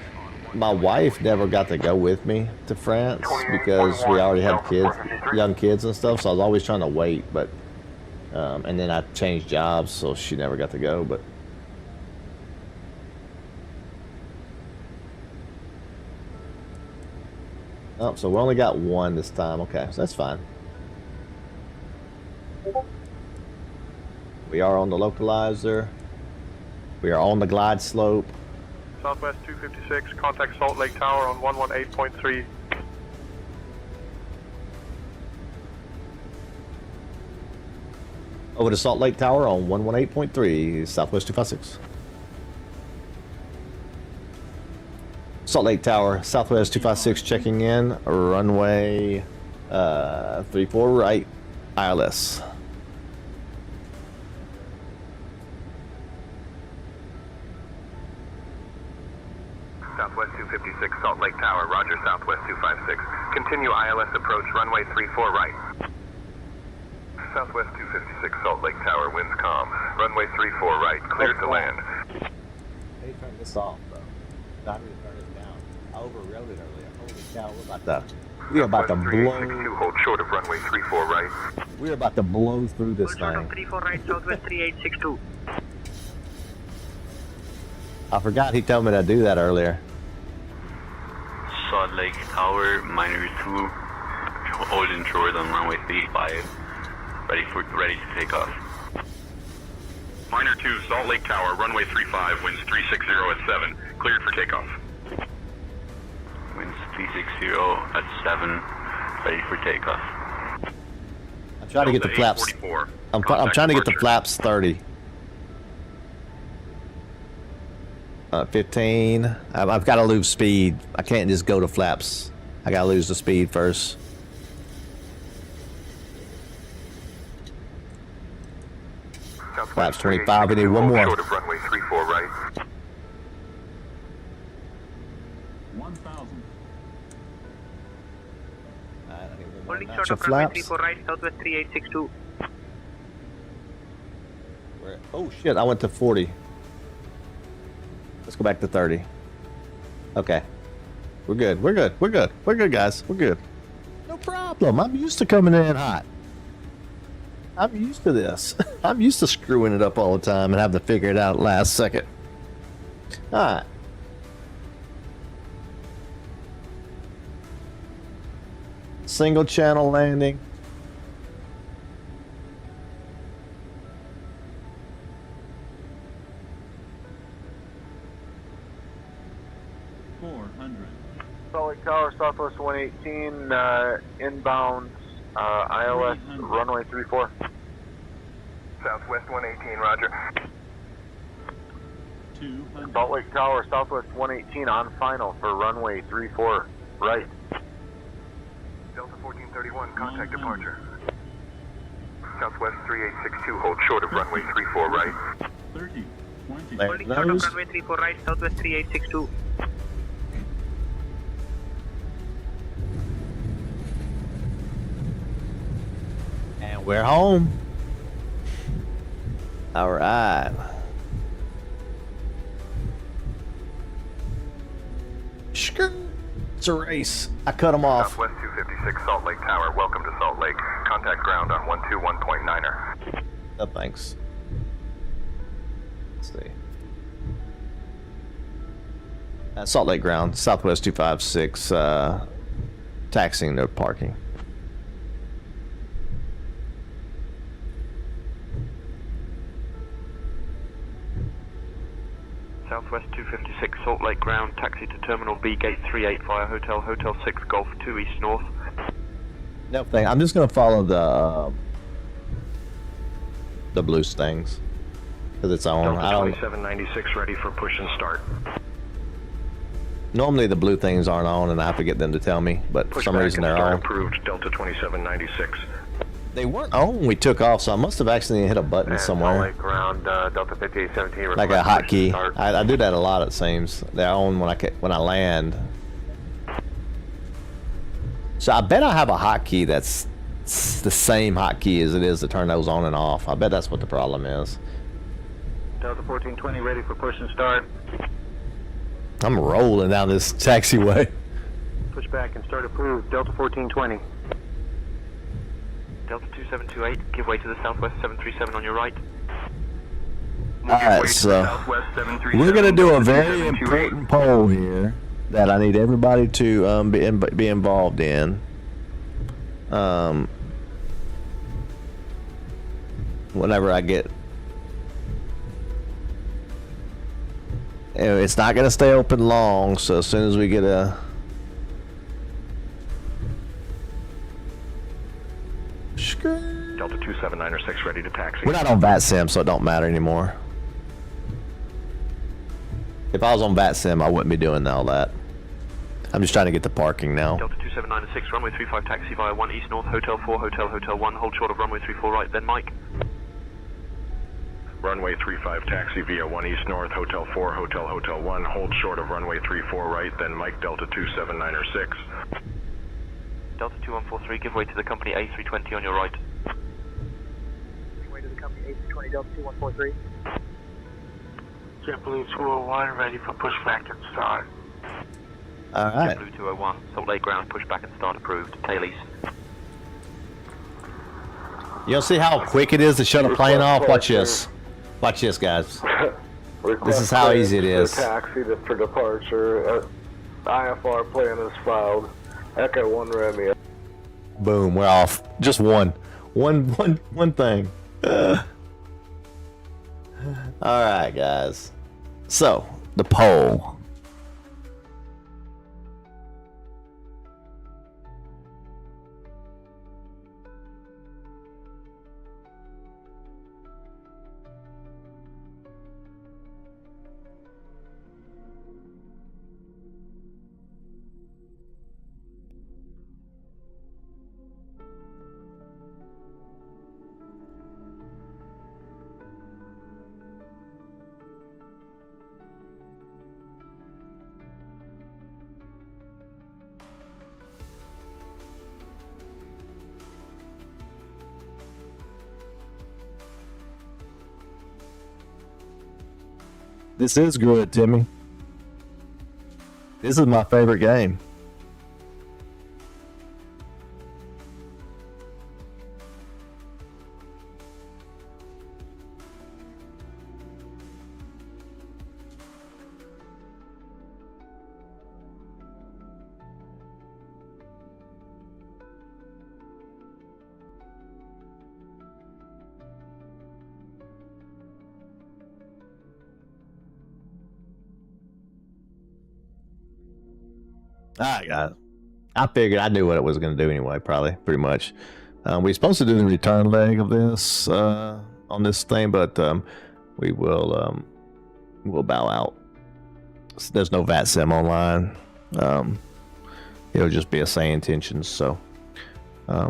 my wife never got to go with me to France because we already had young kids and stuff. So I was always trying to wait, but and then I changed jobs, so she never got to go. But oh, so we only got one this time. Okay, so that's fine. We are on the localizer. We are on the glide slope. Southwest 256, contact Salt Lake Tower on 118.3. Over to Salt Lake Tower on 118.3, Southwest 256. Salt Lake Tower, Southwest 256 checking in, runway 34 right, ILS. 256 Salt Lake Tower, roger, Southwest 256. Continue ILS approach, runway 34 right. Southwest 256 Salt Lake Tower, winds calm. Runway 34 right, clear to land. Hey, turn this off, bro. I need to turn it down. I overrode it earlier. Holy cow, we're about to blow. 362, hold short of runway 34 right. We're about to blow through this Hold short thing. of 34 right, Southwest 3862. I forgot he told me to do that earlier. Salt Lake Tower, minor 2, holding short on runway 35, ready to take off. Minor 2, Salt Lake Tower, runway 35, winds 360 at 7, cleared for takeoff. Winds 360 at 7, ready for takeoff. I'm trying to get the flaps. 44. I'm trying to get the flaps 30. 15. I've got to lose speed. I can't just go to flaps. I got to lose the speed first. Flaps 25. We need one more. Short of runway 34 right. 1,000. Holding Short of runway 34 right, Southwest 3862. Oh shit! I went to 40. Let's go back to 30. Okay. We're good. We're good. We're good. We're good, guys. We're good. No problem. I'm used to coming in hot. I'm used to this. I'm used to screwing it up all the time and having to figure it out last second. Alright. Single channel landing. Salt Lake Tower, Southwest 118, inbound, ILS, runway 34. Southwest 118, roger. Salt Lake Tower, Southwest 118, on final for runway 34, right. Delta 1431, contact departure. Southwest 3862, hold short of runway 34 right. 30, 20. Holding short of runway 34 right, Southwest 3862. And we're home. All right. It's a race. I cut them off. Southwest 256 Salt Lake Tower, welcome to Salt Lake. Contact ground on 121.9er. Oh, thanks. Let's see. Salt Lake ground, Southwest 256, taxiing, no parking. Southwest 256 Salt Lake ground, taxi to Terminal B, Gate 38 via Hotel 6 Golf 2 East North. No thing. I'm just gonna follow the blue things because it's on. I don't. 2796 ready for push and start. Normally the blue things aren't on, and I have to get them to tell me. But for some reason they're on. Approved. Delta 2796. They weren't on when we took off, so I must have accidentally hit a button somewhere. Salt Lake ground, Delta 5817. Like a hotkey. I do that a lot. It seems they're on when I land. So I bet I have a hotkey that's the same hotkey as it is to turn those on and off. I bet that's what the problem is. Delta 1420, ready for push and start. I'm rolling down this taxiway. Push back and start approved. Delta 1420. Delta 2728, give way to the Southwest 737 on your right. Alright, so we're going to do a very important poll here that I need everybody to be involved in. Whenever I get... It's not going to stay open long, so as soon as we get a... Delta 27906 ready to taxi. We're not on VATSIM, so it don't matter anymore. If I was on VATSIM, I wouldn't be doing all that. I'm just trying to get the parking now. Delta 2796, runway 35 taxi via 1 East North, Hotel 4, Hotel 1, hold short of runway 34 right, then Mike. Runway 35 taxi via 1 East North, Hotel 4, Hotel 1, hold short of runway 34 right, then Mike Delta 279er 6. Delta 2143, give way to the company A320 on your right. Give way to the company A320 Delta 2143. JetBlue 201, ready for pushback and start. All right. JetBlue 201, Salt Lake ground, pushback and start approved. Tail east. You'll see how quick it is to shut a plane off. Watch this. Watch this, guys. This is how easy it is. Taxi for departure. IFR plan is filed. Echo 1 Romeo. Boom, we're off. Just one thing. All right, guys. So, the poll. This is good, Timmy. This is my favorite game. Alright, guys. I figured I knew what it was going to do anyway, probably, pretty much. We're supposed to do the return leg of this on this thing, but we will we'll bow out. There's no VATSIM online. It'll just be a SayIntentions. So we're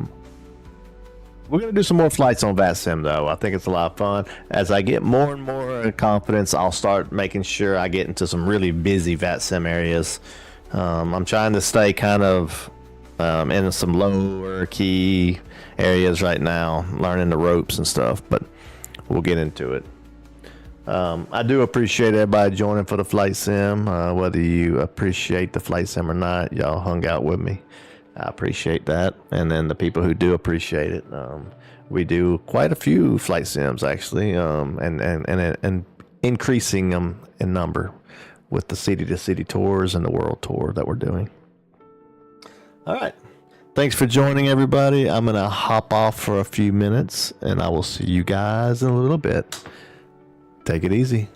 going to do some more flights on VATSIM, though. I think it's a lot of fun. As I get more and more confidence, I'll start making sure I get into some really busy VATSIM areas. I'm trying to stay kind of in some lower key areas right now, learning the ropes and stuff, but we'll get into it. I do appreciate everybody joining for the flight sim. Whether you appreciate the flight sim or not, y'all hung out with me. I appreciate that. And then the people who do appreciate it, we do quite a few flight sims actually, and increasing them in number with the city-to-city tours and the world tour that we're doing. All right. Thanks for joining, everybody. I'm going to hop off for a few minutes, and I will see you guys in a little bit. Take it easy.